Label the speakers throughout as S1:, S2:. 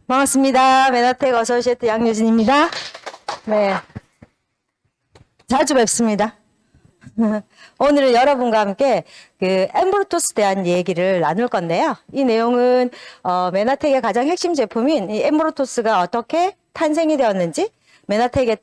S1: 반갑습니다. 메나텍 어서시에이트 양유진입니다. 네. 자주 뵙습니다. 오늘은 여러분과 함께 엠브로토스에 대한 얘기를 나눌 건데요. 이 내용은 메나텍의 가장 핵심 제품인 이 엠브로토스가 어떻게 탄생이 되었는지, 메나텍의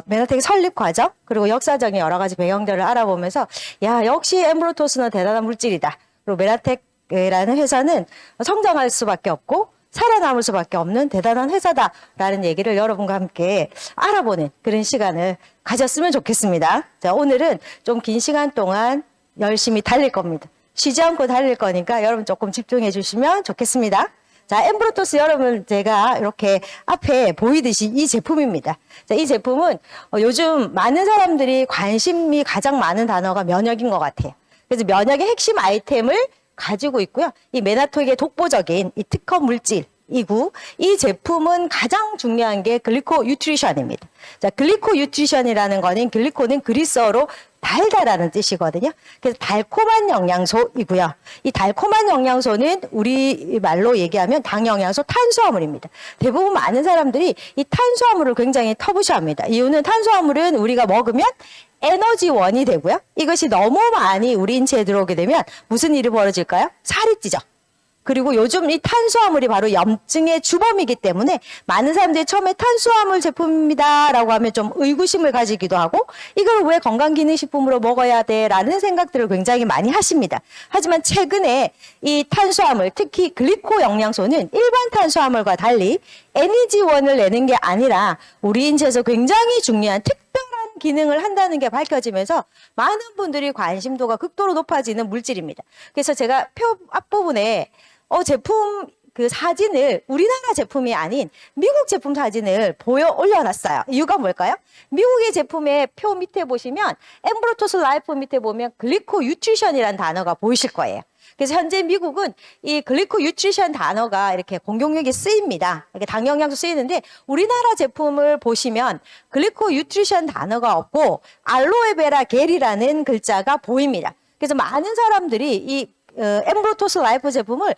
S1: 메나텍의 설립 과정, 그리고 역사적인 여러 가지 배경들을 알아보면서 역시 엠브로토스는 대단한 물질이다. 그리고 메나텍이라는 회사는 성장할 수밖에 없고 살아남을 수밖에 없는 대단한 회사다라는 얘기를 여러분과 함께 알아보는 그런 시간을 가졌으면 좋겠습니다. 자, 오늘은 좀 긴 시간 동안 열심히 달릴 겁니다. 쉬지 않고 달릴 거니까 여러분 조금 집중해 주시면 좋겠습니다. 자, 엠브로토스 여러분 제가 이렇게 앞에 보이듯이 이 제품입니다. 자, 이 제품은 요즘 많은 사람들이 관심이 가장 많은 단어가 면역인 것 같아요. 그래서 면역의 핵심 아이템을 가지고 있고요. 이 메나텍의 독보적인 이 특허 물질이고, 이 제품은 가장 중요한 게 글리코 뉴트리션입니다. 자, 글리코 뉴트리션이라는 거는, 글리코는 그리스어로 달달하는 뜻이거든요. 그래서 달콤한 영양소이고요. 이 달콤한 영양소는 우리 말로 얘기하면 당 영양소 탄수화물입니다. 대부분 많은 사람들이 이 탄수화물을 굉장히 터부시합니다. 이유는 탄수화물은 우리가 먹으면 에너지원이 되고요. 이것이 너무 많이 우리 인체에 들어오게 되면 무슨 일이 벌어질까요? 살이 찌죠. 그리고 요즘 이 탄수화물이 바로 염증의 주범이기 때문에 많은 사람들이 처음에 탄수화물 제품입니다 라고 하면 좀 의구심을 가지기도 하고, 이걸 왜 건강기능식품으로 먹어야 돼? 라는 생각들을 굉장히 많이 하십니다. 하지만 최근에 이 탄수화물, 특히 글리코 영양소는 일반 탄수화물과 달리 에너지원을 내는 게 아니라 우리 인체에서 굉장히 중요한 특별한 기능을 한다는 게 밝혀지면서 많은 분들이 관심도가 극도로 높아지는 물질입니다. 그래서 제가 표 앞부분에 제품 사진을, 우리나라 제품이 아닌 미국 제품 사진을 올려놨어요. 이유가 뭘까요? 미국의 제품의 표 밑에 보시면 엠브로토스 라이프 밑에 보면 글리코 뉴트리션이라는 단어가 보이실 거예요. 그래서 현재 미국은 이 글리코 뉴트리션 단어가 이렇게 공용력이 쓰입니다. 이렇게 당 영양소 쓰이는데, 우리나라 제품을 보시면 글리코 뉴트리션 단어가 없고 알로에베라 겔이라는 글자가 보입니다. 그래서 많은 사람들이 이 엠브로토스 라이프 제품을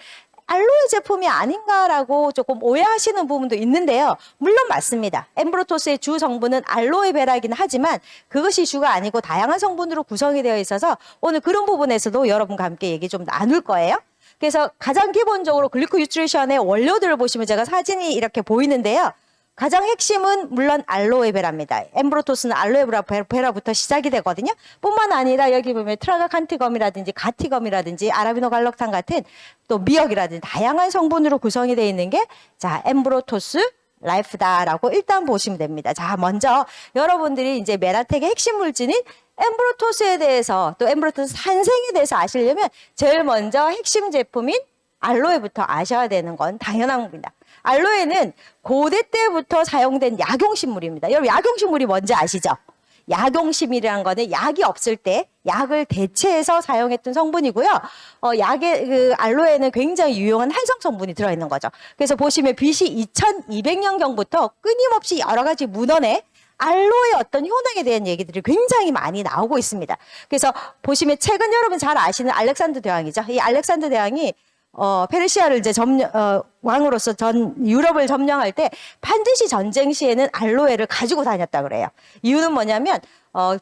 S1: 알로에 제품이 아닌가라고 조금 오해하시는 부분도 있는데요. 물론 맞습니다. 엠브로토스의 주 성분은 알로에베라이긴 하지만 그것이 주가 아니고 다양한 성분으로 구성이 되어 있어서 오늘 그런 부분에서도 여러분과 함께 얘기 좀 나눌 거예요. 그래서 가장 기본적으로 글리코 뉴트리션의 원료들을 보시면 제가 사진이 이렇게 보이는데요. 가장 핵심은 물론 알로에베라입니다. 엠브로토스는 알로에베라부터 시작이 되거든요. 뿐만 아니라 여기 보면 트라가칸티검이라든지 가티검이라든지 아라비노갈록탄 같은 또 미역이라든지 다양한 성분으로 구성이 되어 있는 게 엠브로토스 라이프다라고 일단 보시면 됩니다. 자, 먼저 여러분들이 이제 메나텍의 핵심 물질인 엠브로토스에 대해서, 또 엠브로토스 탄생에 대해서 아시려면 제일 먼저 핵심 제품인 알로에부터 아셔야 되는 건 당연한 겁니다. 알로에는 고대 때부터 사용된 약용식물입니다. 여러분, 약용식물이 뭔지 아시죠? 약용식물이라는 거는 약이 없을 때 약을 대체해서 사용했던 성분이고요. 알로에는 굉장히 유용한 활성 성분이 들어있는 거죠. 그래서 보시면 BC 2200년경부터 끊임없이 여러 가지 문헌에 알로에의 어떤 효능에 대한 얘기들이 굉장히 많이 나오고 있습니다. 그래서 보시면 최근 여러분 잘 아시는 알렉산더 대왕이죠. 이 알렉산더 대왕이 페르시아를 이제 왕으로서 전 유럽을 점령할 때 반드시 전쟁 시에는 알로에를 가지고 다녔다 그래요. 이유는 뭐냐면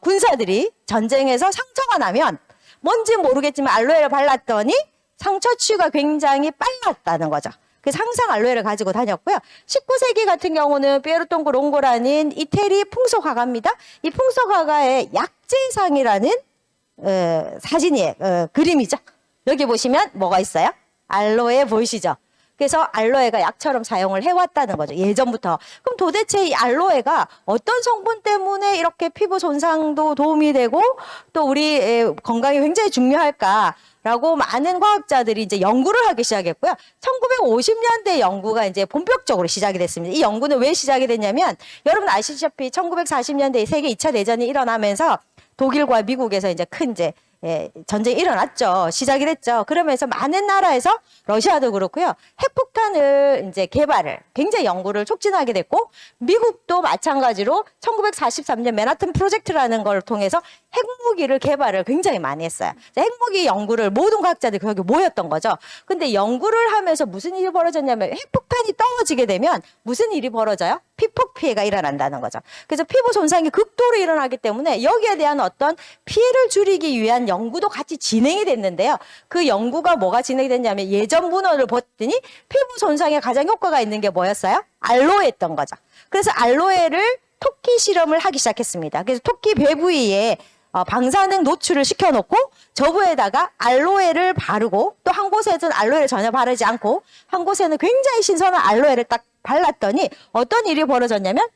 S1: 군사들이 전쟁에서 상처가 나면 뭔지 모르겠지만 알로에를 발랐더니 상처 치유가 굉장히 빨랐다는 거죠. 그래서 항상 알로에를 가지고 다녔고요. 19세기 같은 경우는 피에르톤고 롱고라는 이태리 풍속화가입니다. 이 풍속화가의 약재상이라는 사진이에요. 그림이죠. 여기 보시면 뭐가 있어요? 알로에 보이시죠? 그래서 알로에가 약처럼 사용을 해왔다는 거죠. 예전부터. 그럼 도대체 이 알로에가 어떤 성분 때문에 이렇게 피부 손상도 도움이 되고 또 우리 건강에 굉장히 중요할까라고 많은 과학자들이 이제 연구를 하기 시작했고요. 1950년대 연구가 이제 본격적으로 시작이 됐습니다. 이 연구는 왜 시작이 됐냐면, 여러분 아시다시피 1940년대 세계 2차 대전이 일어나면서 독일과 미국에서 이제 큰 전쟁이 일어났죠. 시작이 됐죠. 그러면서 많은 나라에서 러시아도 그렇고요. 핵폭탄을 이제 개발을 굉장히 연구를 촉진하게 됐고 미국도 마찬가지로 1943년 맨하튼 프로젝트라는 걸 통해서 핵무기를 개발을 굉장히 많이 했어요. 핵무기 연구를 모든 과학자들이 거기 모였던 거죠. 근데 연구를 하면서 무슨 일이 벌어졌냐면 핵폭탄이 떨어지게 되면 무슨 일이 벌어져요? 피폭 피해가 일어난다는 거죠. 그래서 피부 손상이 극도로 일어나기 때문에 여기에 대한 어떤 피해를 줄이기 위한 연구도 같이 진행이 됐는데요. 그 연구가 뭐가 진행이 됐냐면 예전 문헌을 봤더니 피부 손상에 가장 효과가 있는 게 뭐였어요? 알로에였던 거죠. 그래서 알로에를 토끼 실험을 하기 시작했습니다. 그래서 토끼 배 부위에 방사능 노출을 시켜놓고 저부에다가 알로에를 바르고 또 한 곳에는 알로에를 전혀 바르지 않고 한 곳에는 굉장히 신선한 알로에를 딱 발랐더니 어떤 일이 벌어졌냐면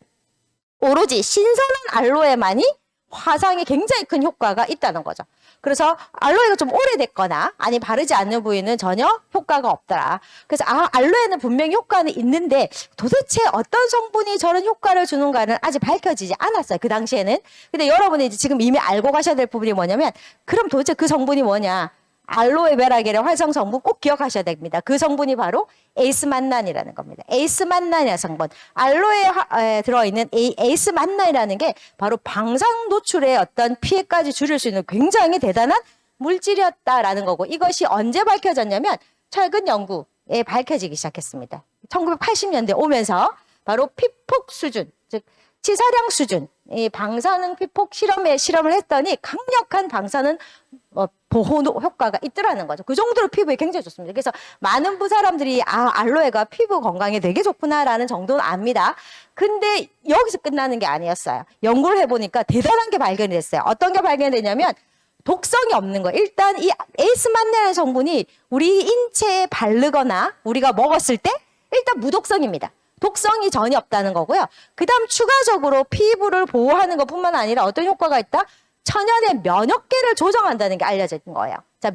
S1: 오로지 신선한 알로에만이 화상에 굉장히 큰 효과가 있다는 거죠. 그래서 알로에가 좀 오래됐거나 아니 바르지 않는 부위는 전혀 효과가 없더라. 그래서 알로에는 분명히 효과는 있는데 도대체 어떤 성분이 저런 효과를 주는가는 아직 밝혀지지 않았어요. 그 당시에는. 근데 여러분이 이제 지금 이미 알고 가셔야 될 부분이 뭐냐면 그럼 도대체 그 성분이 뭐냐? 알로에베라계의 활성 성분 꼭 기억하셔야 됩니다. 그 성분이 바로 에이스만난이라는 겁니다. 에이스만난이라는 성분. 알로에에 들어있는 에이스만난이라는 게 바로 방사능 노출의 어떤 피해까지 줄일 수 있는 굉장히 대단한 물질이었다라는 거고 이것이 언제 밝혀졌냐면 최근 연구에 밝혀지기 시작했습니다. 1980년대 오면서 바로 피폭 수준, 즉 치사량 수준, 이 방사능 피폭 실험을 했더니 강력한 방사능 보호 효과가 있더라는 거죠. 그 정도로 피부에 굉장히 좋습니다. 그래서 많은 사람들이 알로에가 피부 건강에 되게 좋구나라는 정도는 압니다. 근데 여기서 끝나는 게 아니었어요. 연구를 해보니까 대단한 게 발견이 됐어요. 어떤 게 발견되냐면 독성이 없는 거. 일단 이 에이스만네라는 성분이 우리 인체에 바르거나 우리가 먹었을 때 일단 무독성입니다. 독성이 전혀 없다는 거고요. 그 다음 추가적으로 피부를 보호하는 것뿐만 아니라 어떤 효과가 있다? 천연의 면역계를 조정한다는 게 알려져 있는 거예요. 자,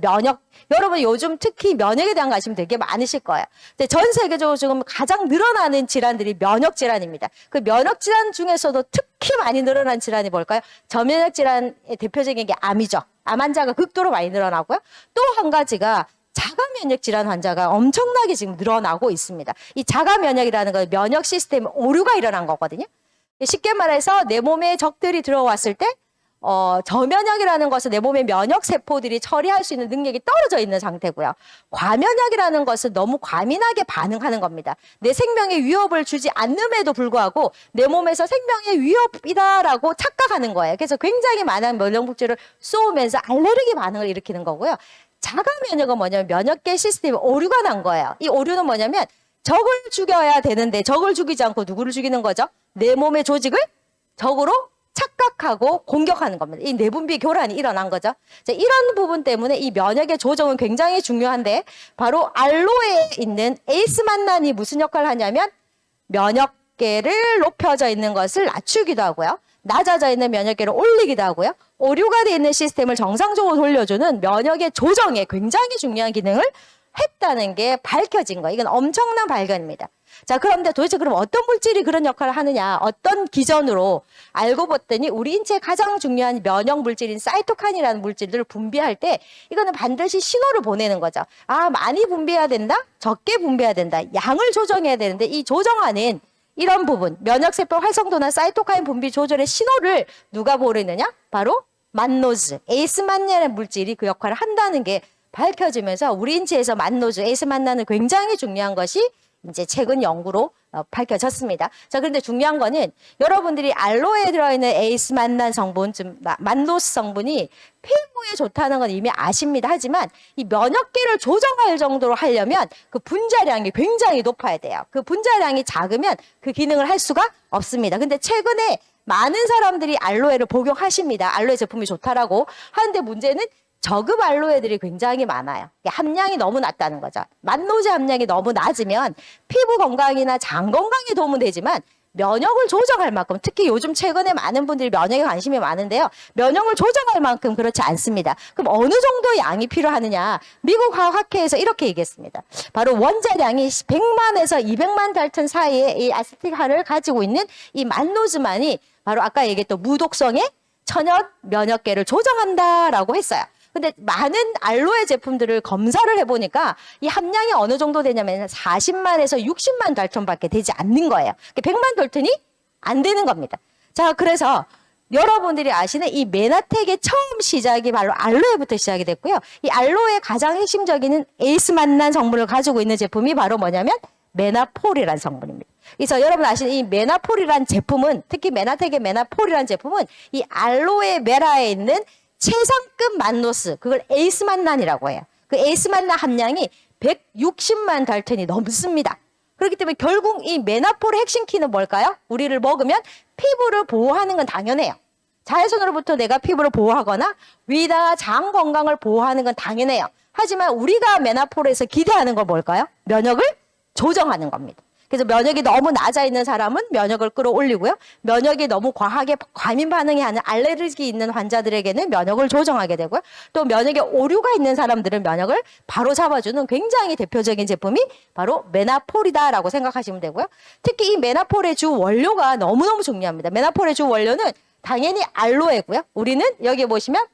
S1: 여러분 요즘 특히 면역에 대한 관심 되게 많으실 거예요. 근데 전 세계적으로 지금 가장 늘어나는 질환들이 면역 질환입니다. 그 면역 질환 중에서도 특히 많이 늘어난 질환이 뭘까요? 저면역 질환의 대표적인 게 암이죠. 암 환자가 극도로 많이 늘어나고요. 또 한 가지가 자가 면역 질환 환자가 엄청나게 지금 늘어나고 있습니다. 이 자가 면역이라는 건 면역 시스템 오류가 일어난 거거든요. 쉽게 말해서 내 몸에 적들이 들어왔을 때 저면역이라는 것은 내 몸의 면역 세포들이 처리할 수 있는 능력이 떨어져 있는 상태고요. 과면역이라는 것은 너무 과민하게 반응하는 겁니다. 내 생명에 위협을 주지 않음에도 불구하고 내 몸에서 생명의 위협이다라고 착각하는 거예요. 그래서 굉장히 많은 면역 물질을 쏘면서 알레르기 반응을 일으키는 거고요. 자가 면역은 뭐냐면 면역계 시스템에 오류가 난 거예요. 이 오류는 뭐냐면 적을 죽여야 되는데 적을 죽이지 않고 누구를 죽이는 거죠? 내 몸의 조직을 적으로 착각하고 공격하는 겁니다. 이 내분비 교란이 일어난 거죠. 자, 이런 부분 때문에 이 면역의 조정은 굉장히 중요한데 바로 알로에에 있는 에이스만난이 무슨 역할을 하냐면 면역계를 높여져 있는 것을 낮추기도 하고요. 낮아져 있는 면역계를 올리기도 하고요. 오류가 되어 있는 시스템을 정상적으로 돌려주는 면역의 조정에 굉장히 중요한 기능을 했다는 게 밝혀진 거예요. 이건 엄청난 발견입니다. 자, 그런데 도대체 그럼 어떤 물질이 그런 역할을 하느냐, 어떤 기전으로 알고 봤더니 우리 인체의 가장 중요한 면역 물질인 사이토카인이라는 물질들을 분비할 때 이거는 반드시 신호를 보내는 거죠. 많이 분비해야 된다? 적게 분비해야 된다. 양을 조정해야 되는데 이 조정하는 이런 부분, 면역세포 활성도나 사이토카인 분비 조절의 신호를 누가 보내느냐? 바로 만노즈, 에이스만나는 물질이 그 역할을 한다는 게 밝혀지면서 우리 인체에서 만노즈, 에이스만나는 굉장히 중요한 것이 이제 최근 연구로 밝혀졌습니다. 자, 그런데 중요한 거는 여러분들이 알로에에 들어있는 에이스만난 성분, 즉 만노스 성분이 피부에 좋다는 건 이미 아십니다. 하지만 이 면역계를 조정할 정도로 하려면 그 분자량이 굉장히 높아야 돼요. 그 분자량이 작으면 그 기능을 할 수가 없습니다. 근데 최근에 많은 사람들이 알로에를 복용하십니다. 알로에 제품이 좋다라고 하는데 문제는 저급 알로에들이 굉장히 많아요. 함량이 너무 낮다는 거죠. 만노제 함량이 너무 낮으면 피부 건강이나 장 건강에 도움은 되지만 면역을 조정할 만큼, 특히 요즘 최근에 많은 분들이 면역에 관심이 많은데요. 면역을 조정할 만큼 그렇지 않습니다. 그럼 어느 정도 양이 필요하느냐? 미국 화학학회에서 이렇게 얘기했습니다. 바로 원자량이 100만에서 200만 달튼 사이에 이 아세틱한을 가지고 있는 이 만노즈만이 바로 아까 얘기했던 무독성의 천연 면역계를 조정한다라고 했어요. 근데 많은 알로에 제품들을 검사를 해보니까 이 함량이 어느 정도 되냐면 40만에서 60만 달톤밖에 되지 않는 거예요. 100만 달톤이 안 되는 겁니다. 자, 그래서 여러분들이 아시는 이 메나텍의 처음 시작이 바로 알로에부터 시작이 됐고요. 이 알로에의 가장 핵심적인 에이스 만난 성분을 가지고 있는 제품이 바로 뭐냐면 메나폴이라는 성분입니다. 그래서 여러분 아시는 이 메나폴이라는 제품은, 특히 메나텍의 메나폴이라는 제품은 이 알로에 메라에 있는 최상급 만노스, 그걸 에이스 만난이라고 해요. 그 에이스 만난 함량이 160만 달톤이 넘습니다. 그렇기 때문에 결국 이 메나폴의 핵심 키는 뭘까요? 우리를 먹으면 피부를 보호하는 건 당연해요. 자외선으로부터 내가 피부를 보호하거나 위나 장 건강을 보호하는 건 당연해요. 하지만 우리가 메나폴에서 기대하는 건 뭘까요? 면역을 조정하는 겁니다. 그래서 면역이 너무 낮아 있는 사람은 면역을 끌어올리고요. 면역이 너무 과하게 과민 반응이 하는 알레르기 있는 환자들에게는 면역을 조정하게 되고요. 또 면역에 오류가 있는 사람들은 면역을 바로 잡아주는 굉장히 대표적인 제품이 바로 메나폴이다라고 생각하시면 되고요. 특히 이 메나폴의 주 원료가 너무너무 중요합니다. 메나폴의 주 원료는 당연히 알로에고요. 우리는 여기 보시면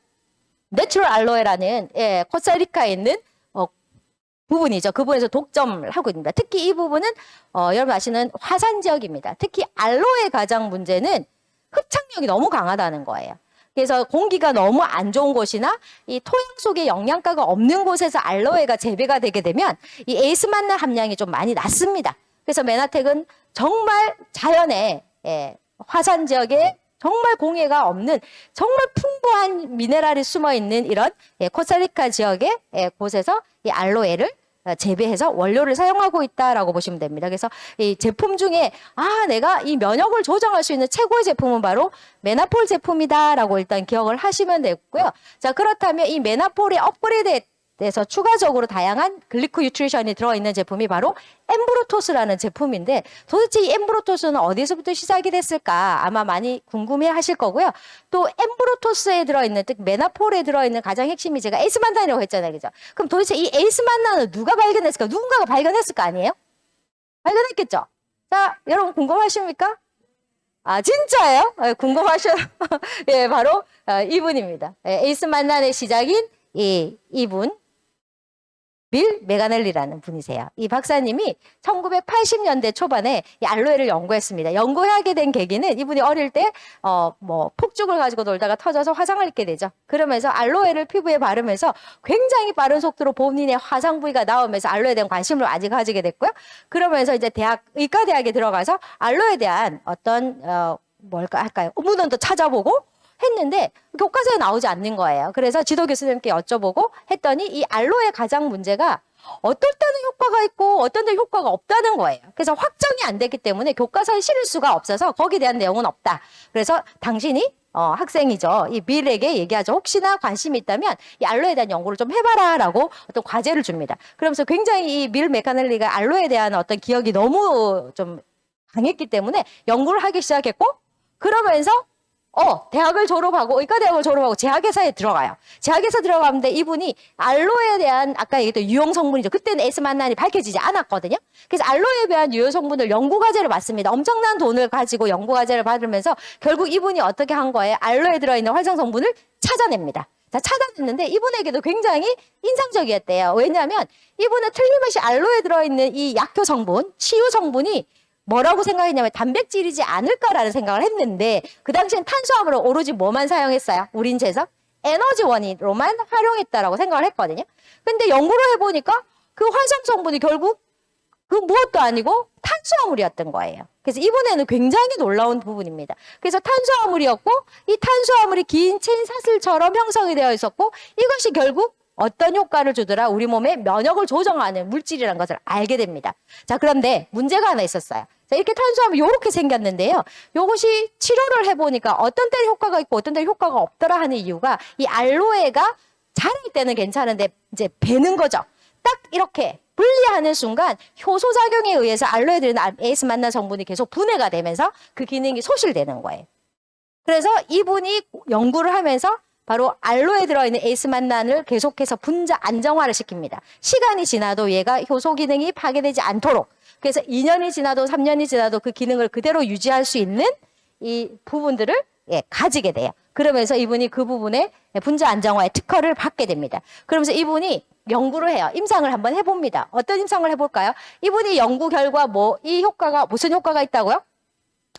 S1: 내추럴 알로에라는 코스타리카에 있는 부분이죠. 그 부분에서 독점을 하고 있습니다. 특히 이 부분은 여러분 아시는 화산 지역입니다. 특히 알로에 가장 문제는 흡착력이 너무 강하다는 거예요. 그래서 공기가 너무 안 좋은 곳이나 이 토양 속에 영양가가 없는 곳에서 알로에가 재배가 되게 되면 이 에이스 만난 함량이 좀 많이 낮습니다. 그래서 메나텍은 정말 자연의 화산 지역에 정말 공해가 없는 정말 풍부한 미네랄이 숨어 있는 이런 코스타리카 지역의 곳에서 이 알로에를 재배해서 원료를 사용하고 있다라고 보시면 됩니다. 그래서 이 제품 중에 내가 이 면역을 조정할 수 있는 최고의 제품은 바로 메나폴 제품이다라고 일단 기억을 하시면 되고요. 자, 그렇다면 이 메나폴의 업그레이드에서 추가적으로 다양한 글리코 뉴트리션이 들어있는 제품이 바로 엠브로토스라는 제품인데, 도대체 이 엠브로토스는 어디서부터 시작이 됐을까 아마 많이 궁금해 하실 거고요. 또 엠브로토스에 들어있는, 즉 메나폴에 들어있는 가장 핵심이 제가 에이스 만난이라고 했잖아요. 그죠? 그럼 도대체 이 에이스 만난을 누가 발견했을까? 누군가가 발견했을 거 아니에요? 발견했겠죠? 자, 여러분 궁금하십니까? 진짜예요? 궁금하셔. 예, 바로 이분입니다. 에이스 만난의 시작인 이분. 밀 메가넬리라는 분이세요. 이 박사님이 1980년대 초반에 이 알로에를 연구했습니다. 연구하게 된 계기는 이분이 어릴 때 폭죽을 가지고 놀다가 터져서 화상을 입게 되죠. 그러면서 알로에를 피부에 바르면서 굉장히 빠른 속도로 본인의 화상 부위가 나오면서 알로에에 대한 관심을 아직 가지게 됐고요. 그러면서 이제 의과대학에 들어가서 알로에에 대한 어떤 뭘까 할까요? 문헌도 찾아보고 했는데 교과서에 나오지 않는 거예요. 그래서 지도 교수님께 여쭤보고 했더니 이 알로에 가장 문제가 어떨 때는 효과가 있고 어떤 때는 효과가 없다는 거예요. 그래서 확정이 안 됐기 때문에 교과서에 실을 수가 없어서 거기에 대한 내용은 없다. 그래서 당신이 학생이죠. 이 빌에게 얘기하죠. 혹시나 관심이 있다면 이 알로에에 대한 연구를 좀 해봐라 라고 어떤 과제를 줍니다. 그러면서 굉장히 이 밀 메카넬리가 알로에에 대한 어떤 기억이 너무 좀 강했기 때문에 연구를 하기 시작했고, 그러면서 대학을 졸업하고, 의과대학을 졸업하고 제약회사에 들어가요. 제약회사 들어가는데 이분이 알로에에 대한 아까 얘기했던 유용 성분이죠. 그때는 에이스 만난이 밝혀지지 않았거든요. 그래서 알로에에 대한 유효 성분을 연구과제를 받습니다. 엄청난 돈을 가지고 연구과제를 받으면서 결국 이분이 어떻게 한 거예요? 알로에에 들어있는 활성 성분을 찾아냅니다. 자, 찾아냈는데 이분에게도 굉장히 인상적이었대요. 왜냐하면 이분은 틀림없이 알로에에 들어있는 이 약효 성분, 치유 성분이 뭐라고 생각했냐면 단백질이지 않을까라는 생각을 했는데, 그 당시엔 탄수화물을 오로지 뭐만 사용했어요? 우린제석? 에너지원으로만 활용했다라고 생각을 했거든요. 근데 연구를 해보니까 그 활성 성분이 결국 그 무엇도 아니고 탄수화물이었던 거예요. 그래서 이번에는 굉장히 놀라운 부분입니다. 그래서 탄수화물이었고, 이 탄수화물이 긴 체인 사슬처럼 형성이 되어 있었고, 이것이 결국 어떤 효과를 주더라? 우리 몸에 면역을 조정하는 물질이라는 것을 알게 됩니다. 자, 그런데 문제가 하나 있었어요. 자, 이렇게 탄수화물이 이렇게 생겼는데요. 이것이 치료를 해보니까 어떤 때는 효과가 있고 어떤 때는 효과가 없더라 하는 이유가, 이 알로에가 자랄 때는 괜찮은데 이제 배는 거죠. 딱 이렇게 분리하는 순간 효소작용에 의해서 알로에에 들은 에이스 만난 성분이 계속 분해가 되면서 그 기능이 소실되는 거예요. 그래서 이분이 연구를 하면서 바로 알로에에 들어있는 에이스 만난을 계속해서 분자 안정화를 시킵니다. 시간이 지나도 얘가 효소 기능이 파괴되지 않도록, 그래서 2년이 지나도 3년이 지나도 그 기능을 그대로 유지할 수 있는 이 부분들을 예, 가지게 돼요. 그러면서 이분이 그 부분에 분자 안정화의 특허를 받게 됩니다. 그러면서 이분이 연구를 해요. 임상을 한번 해봅니다. 어떤 임상을 해볼까요? 이분이 연구 결과 이 효과가 무슨 효과가 있다고요?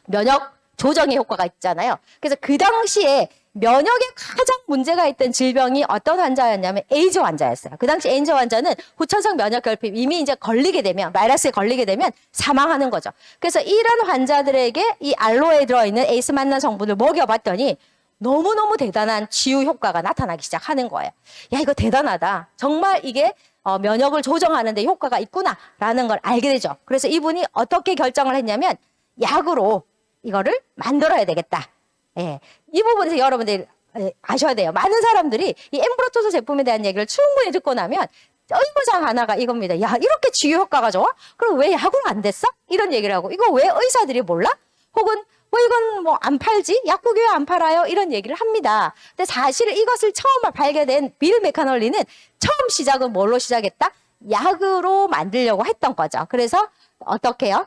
S1: 면역 조정의 효과가 있잖아요. 그래서 그 당시에 면역에 가장 문제가 있던 질병이 어떤 환자였냐면 에이즈 환자였어요. 그 당시 에이즈 환자는 후천성 면역 결핍 이미 이제 걸리게 되면 바이러스에 걸리게 되면 사망하는 거죠. 그래서 이런 환자들에게 이 알로에에 들어있는 에이스 만난 성분을 먹여봤더니 너무너무 대단한 치유 효과가 나타나기 시작하는 거예요. 야, 이거 대단하다. 정말 이게 면역을 조정하는 데 효과가 있구나라는 걸 알게 되죠. 그래서 이분이 어떻게 결정을 했냐면 약으로 이거를 만들어야 되겠다. 예. 이 부분에서 여러분들이 아셔야 돼요. 많은 사람들이 이 엠브로토스 제품에 대한 얘기를 충분히 듣고 나면 의무상 하나가 이겁니다. 야, 이렇게 치유 효과가 좋아? 그럼 왜 약으로 안 됐어? 이런 얘기를 하고, 이거 왜 의사들이 몰라? 혹은 뭐 이건 뭐 안 팔지? 약국에 왜 안 팔아요? 이런 얘기를 합니다. 근데 사실 이것을 처음 발견된 빌 메카널리는 처음 시작은 뭘로 시작했다? 약으로 만들려고 했던 거죠. 그래서 어떻게 해요?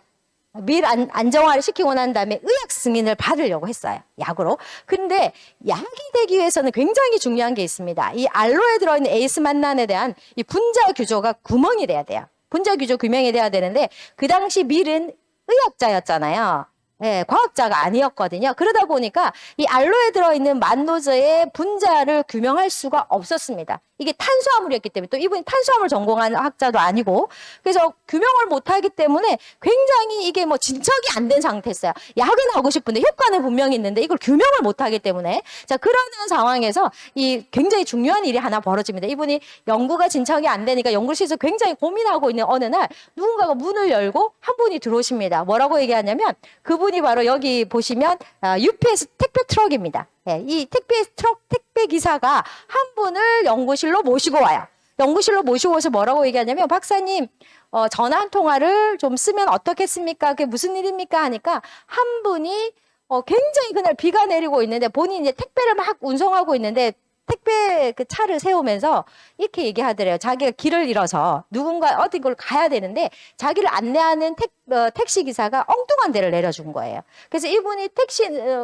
S1: 밀 안정화를 시키고 난 다음에 의학 승인을 받으려고 했어요. 약으로. 근데 약이 되기 위해서는 굉장히 중요한 게 있습니다. 이 알로에 들어있는 에이스 만난에 대한 이 분자 규조가 구멍이 돼야 돼요. 분자 규조 규명이 돼야 되는데 그 당시 밀은 의학자였잖아요. 예, 과학자가 아니었거든요. 그러다 보니까 이 알로에 들어있는 만노즈의 분자를 규명할 수가 없었습니다. 이게 탄수화물이었기 때문에 또 이분이 탄수화물 전공한 학자도 아니고 그래서 규명을 못하기 때문에 굉장히 이게 뭐 진척이 안 된 상태였어요. 약은 하고 싶은데 효과는 분명히 있는데 이걸 규명을 못하기 때문에 자 그러는 상황에서 이 굉장히 중요한 일이 하나 벌어집니다. 이분이 연구가 진척이 안 되니까 연구실에서 굉장히 고민하고 있는 어느 날 누군가가 문을 열고 한 분이 들어오십니다. 뭐라고 얘기하냐면 그분이 바로 여기 보시면 UPS 택배 트럭입니다. 예, 이 택배 기사가 한 분을 연구실로 모시고 와요. 연구실로 모시고 와서 뭐라고 얘기하냐면 박사님 전화 한 통화를 좀 쓰면 어떻겠습니까? 그게 무슨 일입니까? 하니까 한 분이 굉장히 그날 비가 내리고 있는데 본인이 이제 택배를 막 운송하고 있는데 택배 그 차를 세우면서 이렇게 얘기하더래요. 자기가 길을 잃어서 누군가 어디 걸 가야 되는데 자기를 안내하는 택시 기사가 엉뚱한 데를 내려준 거예요. 그래서 이분이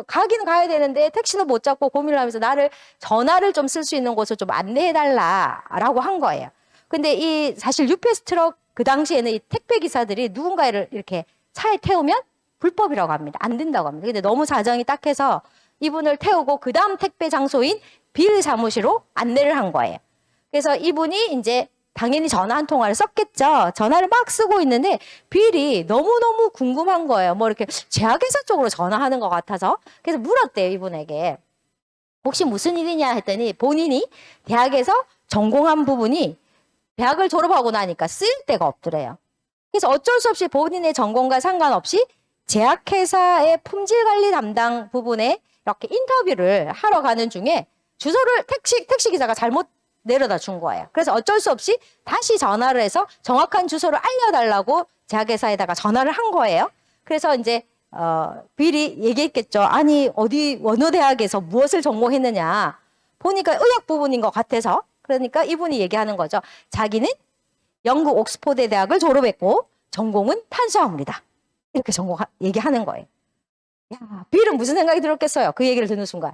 S1: 가기는 가야 되는데 택시도 못 잡고 고민을 하면서 나를 전화를 좀 쓸 수 있는 곳을 좀 안내해달라라고 한 거예요. 근데 이 사실 UPS 트럭 그 당시에는 이 택배 기사들이 누군가를 이렇게 차에 태우면 불법이라고 합니다. 안 된다고 합니다. 근데 너무 사정이 딱해서 이분을 태우고 그 다음 택배 장소인 빌 사무실로 안내를 한 거예요. 그래서 이분이 이제 당연히 전화 한 통화를 썼겠죠. 전화를 막 쓰고 있는데 빌이 너무너무 궁금한 거예요. 뭐 이렇게 제약회사 쪽으로 전화하는 것 같아서. 그래서 물었대요, 이분에게. 혹시 무슨 일이냐 했더니 본인이 대학에서 전공한 부분이 대학을 졸업하고 나니까 쓰일 데가 없더래요. 그래서 어쩔 수 없이 본인의 전공과 상관없이 제약회사의 품질관리 담당 부분에 이렇게 인터뷰를 하러 가는 중에 주소를 택시 기사가 잘못 내려다 준 거예요. 그래서 어쩔 수 없이 다시 전화를 해서 정확한 주소를 알려달라고 제약회사에다가 전화를 한 거예요. 그래서 이제 빌이 얘기했겠죠. 아니 어디 원어대학에서 무엇을 전공했느냐. 보니까 의학 부분인 것 같아서 그러니까 이분이 얘기하는 거죠. 자기는 영국 옥스퍼드 대학을 졸업했고 전공은 탄수화물이다. 이렇게 얘기하는 거예요. 야, 빌은 무슨 생각이 들었겠어요? 그 얘기를 듣는 순간.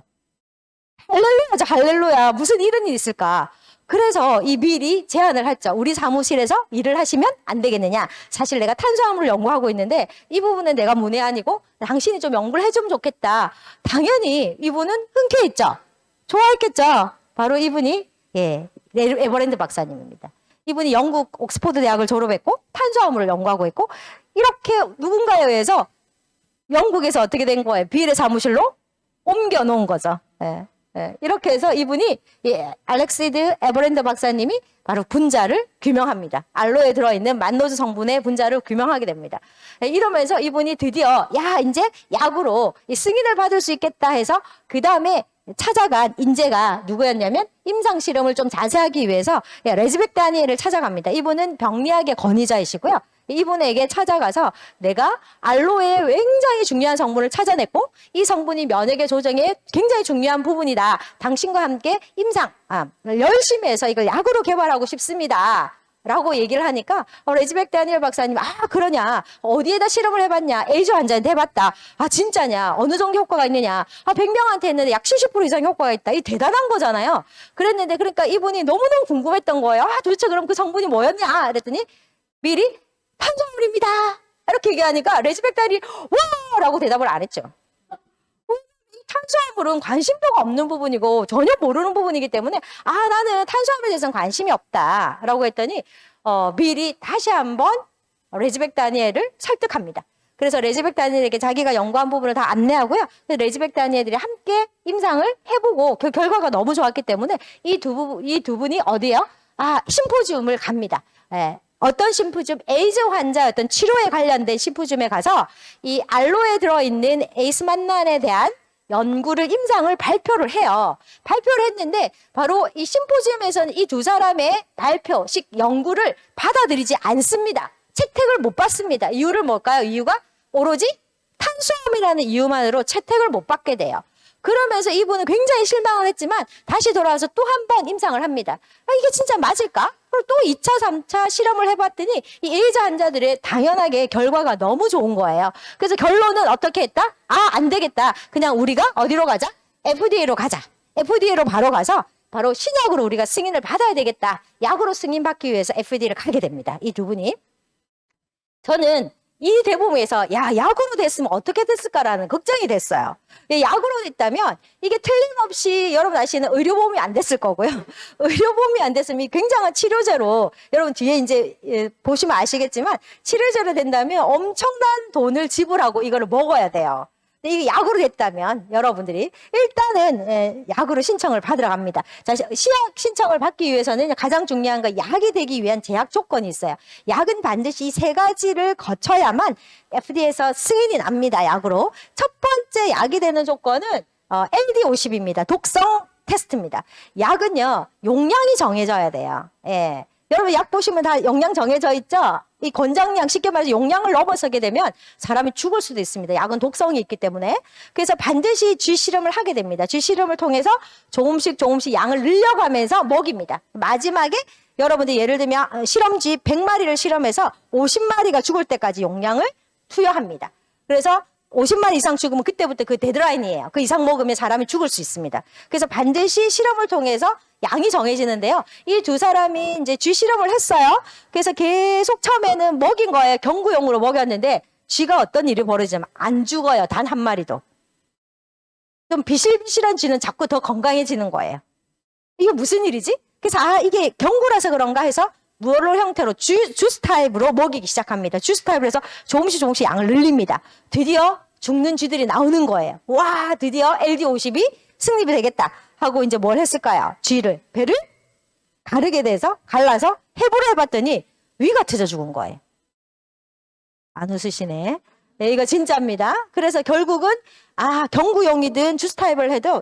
S1: 할렐루야죠, 할렐루야. 무슨 이런 일이 있을까? 그래서 이 빌이 제안을 했죠. 우리 사무실에서 일을 하시면 안 되겠느냐. 사실 내가 탄수화물을 연구하고 있는데 이 부분은 내가 문외한이고 당신이 좀 연구를 해주면 좋겠다. 당연히 이분은 흔쾌했죠. 좋아했겠죠. 바로 이분이 에버랜드 박사님입니다. 이분이 영국 옥스퍼드 대학을 졸업했고 탄수화물을 연구하고 있고 이렇게 누군가에 의해서 영국에서 어떻게 된 거예요? 빌의 사무실로 옮겨 놓은 거죠. 이렇게 해서 이분이 알렉시드 에버랜드 박사님이 바로 분자를 규명합니다. 알로에 들어있는 만노즈 성분의 분자를 규명하게 됩니다. 이러면서 이분이 드디어 이제 약으로 승인을 받을 수 있겠다 해서 그 다음에 찾아간 인재가 누구였냐면 임상 실험을 좀 자세하기 위해서 레즈벡 다니엘을 찾아갑니다. 이분은 병리학의 권위자이시고요. 이분에게 찾아가서 내가 알로에의 굉장히 중요한 성분을 찾아냈고 이 성분이 면역의 조정에 굉장히 중요한 부분이다. 당신과 함께 열심히 해서 이걸 약으로 개발하고 싶습니다. 라고 얘기를 하니까 레즈백 다니엘 박사님 그러냐 어디에다 실험을 해봤냐 에이즈 환자한테 해봤다 진짜냐 어느 정도 효과가 있느냐 100명한테 했는데 약 70% 이상 효과가 있다 이 대단한 거잖아요. 그랬는데 그러니까 이분이 너무너무 궁금했던 거예요. 도대체 그럼 그 성분이 뭐였냐 그랬더니 미리 탄수화물입니다 이렇게 얘기하니까 레즈백 다니엘 와 라고 대답을 안 했죠. 탄수화물은 관심도가 없는 부분이고 전혀 모르는 부분이기 때문에 나는 탄수화물에 대해서는 관심이 없다 라고 했더니 미리 다시 한번 레즈백 다니엘을 설득합니다. 그래서 레즈백 다니엘에게 자기가 연구한 부분을 다 안내하고요. 레즈백 다니엘들이 함께 임상을 해보고 그 결과가 너무 좋았기 때문에 이 두 분이 어디요? 심포지움을 갑니다. 예. 어떤 심포지움? 에이즈 환자 어떤 치료에 관련된 심포지움에 가서 이 알로에 들어있는 에이스만난에 대한 연구를 임상을 발표를 해요. 발표를 했는데 바로 이 심포지움에서는 이 두 사람의 발표식 연구를 받아들이지 않습니다. 채택을 못 받습니다. 이유를 뭘까요? 이유가 오로지 탄수화물이라는 이유만으로 채택을 못 받게 돼요. 그러면서 이분은 굉장히 실망을 했지만 다시 돌아와서 또 한 번 임상을 합니다. 이게 진짜 맞을까? 그리고 또 2차, 3차 실험을 해봤더니 이 에이즈 환자들의 당연하게 결과가 너무 좋은 거예요. 그래서 결론은 어떻게 했다? 안 되겠다. 그냥 우리가 어디로 가자? FDA로 가자. FDA로 바로 가서 바로 신약으로 우리가 승인을 받아야 되겠다. 약으로 승인받기 위해서 FDA를 가게 됩니다. 이 두 분이. 저는 이 대보험에서 약으로 됐으면 어떻게 됐을까라는 걱정이 됐어요. 약으로 됐다면 이게 틀림없이 여러분 아시는 의료보험이 안 됐을 거고요. 의료보험이 안 됐으면 굉장한 치료제로 여러분 뒤에 이제 보시면 아시겠지만 치료제로 된다면 엄청난 돈을 지불하고 이거를 먹어야 돼요. 이게 약으로 됐다면 여러분들이 일단은 약으로 신청을 받으러 갑니다. 자, 시약 신청을 받기 위해서는 가장 중요한 건 약이 되기 위한 제약 조건이 있어요. 약은 반드시 이 세 가지를 거쳐야만 FDA에서 승인이 납니다. 약으로. 첫 번째 약이 되는 조건은 LD50입니다. 독성 테스트입니다. 약은요 용량이 정해져야 돼요. 예. 여러분 약 보시면 다 용량 정해져 있죠? 이 권장량 쉽게 말해서 용량을 넘어서게 되면 사람이 죽을 수도 있습니다. 약은 독성이 있기 때문에. 그래서 반드시 쥐실험을 하게 됩니다. 쥐실험을 통해서 조금씩 양을 늘려가면서 먹입니다. 마지막에 여러분들 예를 들면 실험쥐 100마리를 실험해서 50마리가 죽을 때까지 용량을 투여합니다. 그래서 50마리 이상 죽으면 그때부터 그 데드라인이에요. 그 이상 먹으면 사람이 죽을 수 있습니다. 그래서 반드시 실험을 통해서 양이 정해지는데요. 이 두 사람이 이제 쥐 실험을 했어요. 그래서 계속 처음에는 먹인 거예요. 경구용으로 먹였는데 쥐가 어떤 일이 벌어지냐면 안 죽어요. 단 한 마리도. 좀 비실비실한 쥐는 자꾸 더 건강해지는 거예요. 이게 무슨 일이지? 그래서 이게 경구라서 그런가 해서 무얼 형태로 주스 타입으로 먹이기 시작합니다. 주스 타입으로 해서 조금씩 양을 늘립니다. 드디어 죽는 쥐들이 나오는 거예요. 와, 드디어 LD50이 승립이 되겠다 하고 이제 뭘 했을까요? 배를 가르게 돼서 갈라서 해부를 해봤더니 위가 트져 죽은 거예요. 안 웃으시네. 네, 이거 진짜입니다. 그래서 결국은 경구용이든 주스 타입을 해도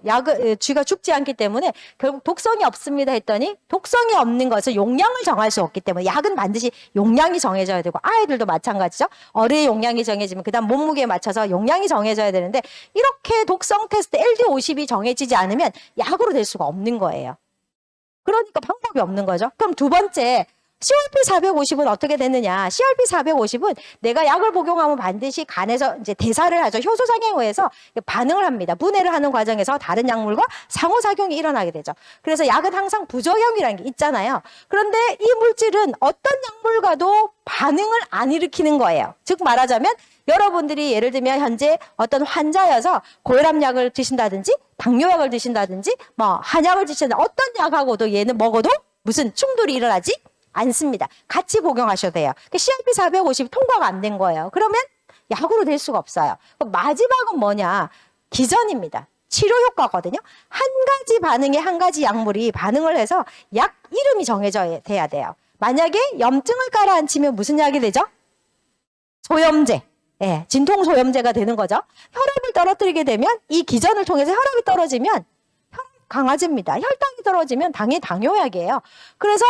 S1: 쥐가 죽지 않기 때문에 결국 독성이 없습니다 했더니 독성이 없는 것은 용량을 정할 수 없기 때문에 약은 반드시 용량이 정해져야 되고 아이들도 마찬가지죠. 어린이 용량이 정해지면 그다음 몸무게에 맞춰서 용량이 정해져야 되는데 이렇게 독성 테스트 LD50이 정해지지 않으면 약으로 될 수가 없는 거예요. 그러니까 방법이 없는 거죠. 그럼 두 번째 CRP450은 어떻게 됐느냐? CRP450은 내가 약을 복용하면 반드시 간에서 이제 대사를 하죠. 효소상행호에서 반응을 합니다. 분해를 하는 과정에서 다른 약물과 상호작용이 일어나게 되죠. 그래서 약은 항상 부작용이라는 게 있잖아요. 그런데 이 물질은 어떤 약물과도 반응을 안 일으키는 거예요. 즉 말하자면 여러분들이 예를 들면 현재 어떤 환자여서 고혈압약을 드신다든지 당뇨약을 드신다든지 한약을 드신다든지 어떤 약하고도 얘는 먹어도 무슨 충돌이 일어나지 않습니다. 같이 복용하셔도 돼요. CRP450 통과가 안 된 거예요. 그러면 약으로 될 수가 없어요. 마지막은 뭐냐? 기전입니다. 치료 효과거든요. 한 가지 반응에 한 가지 약물이 반응을 해서 약 이름이 정해져야 돼요. 만약에 염증을 깔아앉히면 무슨 약이 되죠? 소염제. 예, 진통소염제가 되는 거죠. 혈압을 떨어뜨리게 되면 이 기전을 통해서 혈압이 떨어지면 혈압 강화제입니다. 혈당이 떨어지면 당연히 당뇨약이에요. 그래서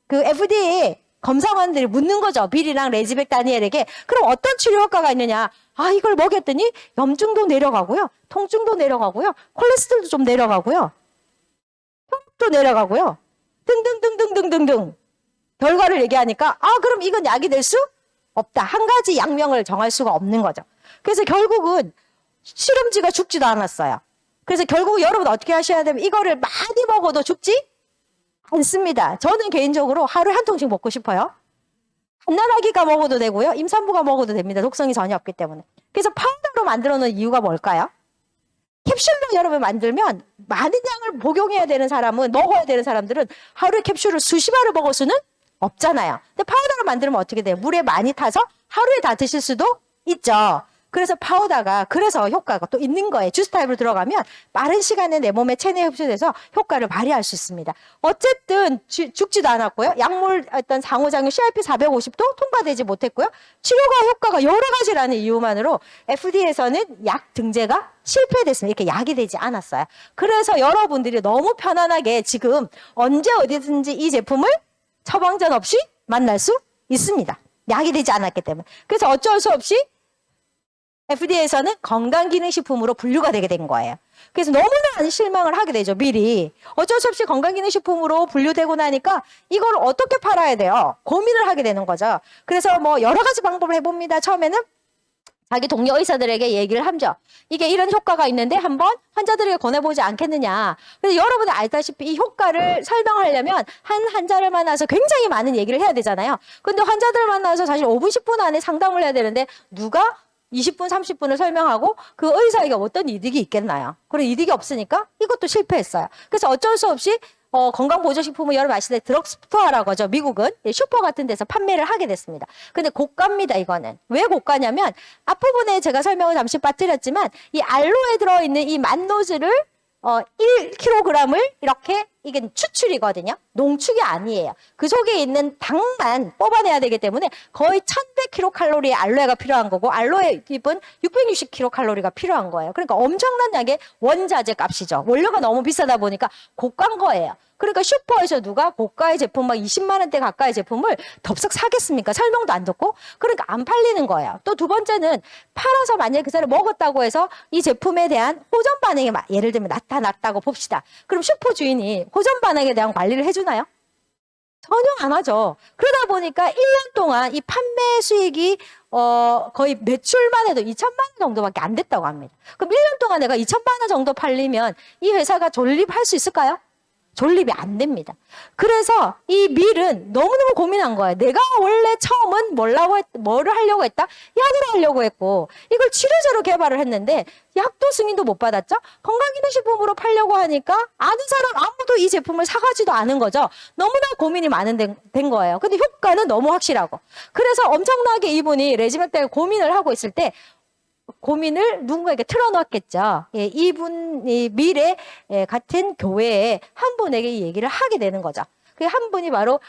S1: 그 FDA 검사관들이 묻는 거죠. 빌이랑 레즈백 다니엘에게. 그럼 어떤 치료 효과가 있느냐? 이걸 먹였더니 염증도 내려가고요. 통증도 내려가고요. 콜레스테롤도 좀 내려가고요. 혈압도 내려가고요. 등등등등등등등. 결과를 얘기하니까 그럼 이건 약이 될 수 없다. 한 가지 약명을 정할 수가 없는 거죠. 그래서 결국은 실험지가 죽지도 않았어요. 그래서 결국 여러분 어떻게 하셔야 되면 이거를 많이 먹어도 죽지 않습니다. 저는 개인적으로 하루에 한 통씩 먹고 싶어요. 갓난아기가 먹어도 되고요. 임산부가 먹어도 됩니다. 독성이 전혀 없기 때문에. 그래서 파우더로 만들어 놓은 이유가 뭘까요? 캡슐로 여러분 만들면 많은 양을 복용해야 되는 사람은, 먹어야 되는 사람들은 하루에 캡슐을 수십 알을 먹을 수는 없잖아요. 근데 파우더로 만들면 어떻게 돼요? 물에 많이 타서 하루에 다 드실 수도 있죠. 그래서 파우더가 그래서 효과가 또 있는 거예요. 주스 타입으로 들어가면 빠른 시간에 내 몸에 체내에 흡수돼서 효과를 발휘할 수 있습니다. 어쨌든 죽지도 않았고요. 약물 어떤 상호작용 CRP 450도 통과되지 못했고요. 치료가 효과가 여러 가지라는 이유만으로 FDA에서는 약 등재가 실패됐습니다. 이렇게 약이 되지 않았어요. 그래서 여러분들이 너무 편안하게 지금 언제 어디든지 이 제품을 처방전 없이 만날 수 있습니다. 약이 되지 않았기 때문에. 그래서 어쩔 수 없이 FDA에서는 건강기능식품으로 분류가 되게 된 거예요. 그래서 너무나 실망을 하게 되죠, 미리. 어쩔 수 없이 건강기능식품으로 분류되고 나니까 이걸 어떻게 팔아야 돼요? 고민을 하게 되는 거죠. 그래서 뭐 여러 가지 방법을 해봅니다. 처음에는 자기 동료 의사들에게 얘기를 하죠. 이게 이런 효과가 있는데 한번 환자들에게 권해보지 않겠느냐. 그래서 여러분이 알다시피 이 효과를 설명하려면 한 환자를 만나서 굉장히 많은 얘기를 해야 되잖아요. 근데 환자들을 만나서 사실 5분, 10분 안에 상담을 해야 되는데 누가 20분, 30분을 설명하고 그 의사에게 어떤 이득이 있겠나요? 그런 이득이 없으니까 이것도 실패했어요. 그래서 어쩔 수 없이 건강보조식품을 여러분 아시는 드럭스토어라고 하죠. 미국은 슈퍼 같은 데서 판매를 하게 됐습니다. 근데 고가입니다, 이거는. 왜 고가냐면 앞부분에 제가 설명을 잠시 빠뜨렸지만 이 알로에 들어있는 이 만노즐을 1kg을 이렇게 이게 추출이거든요. 농축이 아니에요. 그 속에 있는 당만 뽑아내야 되기 때문에 거의 1100kcal의 알로에가 필요한 거고 알로에 잎은 660kcal가 필요한 거예요. 그러니까 엄청난 양의 원자재 값이죠. 원료가 너무 비싸다 보니까 고가인 거예요. 그러니까 슈퍼에서 누가 고가의 제품 막 20만 원대 가까이 제품을 덥석 사겠습니까? 설명도 안 듣고. 그러니까 안 팔리는 거예요. 또 두 번째는 팔아서 만약에 그 사람이 먹었다고 해서 이 제품에 대한 호전 반응이 예를 들면 나타났다고 봅시다. 그럼 슈퍼 주인이 호전 반응에 대한 관리를 해주나요? 전혀 안 하죠. 그러다 보니까 1년 동안 이 판매 수익이 거의 매출만 해도 2천만 원 정도밖에 안 됐다고 합니다. 그럼 1년 동안 내가 2천만 원 정도 팔리면 이 회사가 존립할 수 있을까요? 존립이 안 됩니다. 그래서 이 밀은 너무너무 고민한 거예요. 내가 원래 처음은 뭐를 하려고 했다? 약으로 하려고 했고 이걸 치료제로 개발을 했는데 약도 승인도 못 받았죠? 건강기능식품으로 팔려고 하니까 아는 사람 아무도 이 제품을 사가지도 않은 거죠. 너무나 고민이 된 거예요. 근데 효과는 너무 확실하고. 그래서 엄청나게 이분이 레지맥 때문에 고민을 하고 있을 때 고민을 누군가에게 틀어놓았겠죠. 예, 이분이 미래 같은 교회에 한 분에게 이 얘기를 하게 되는 거죠. 그 한 분이 바로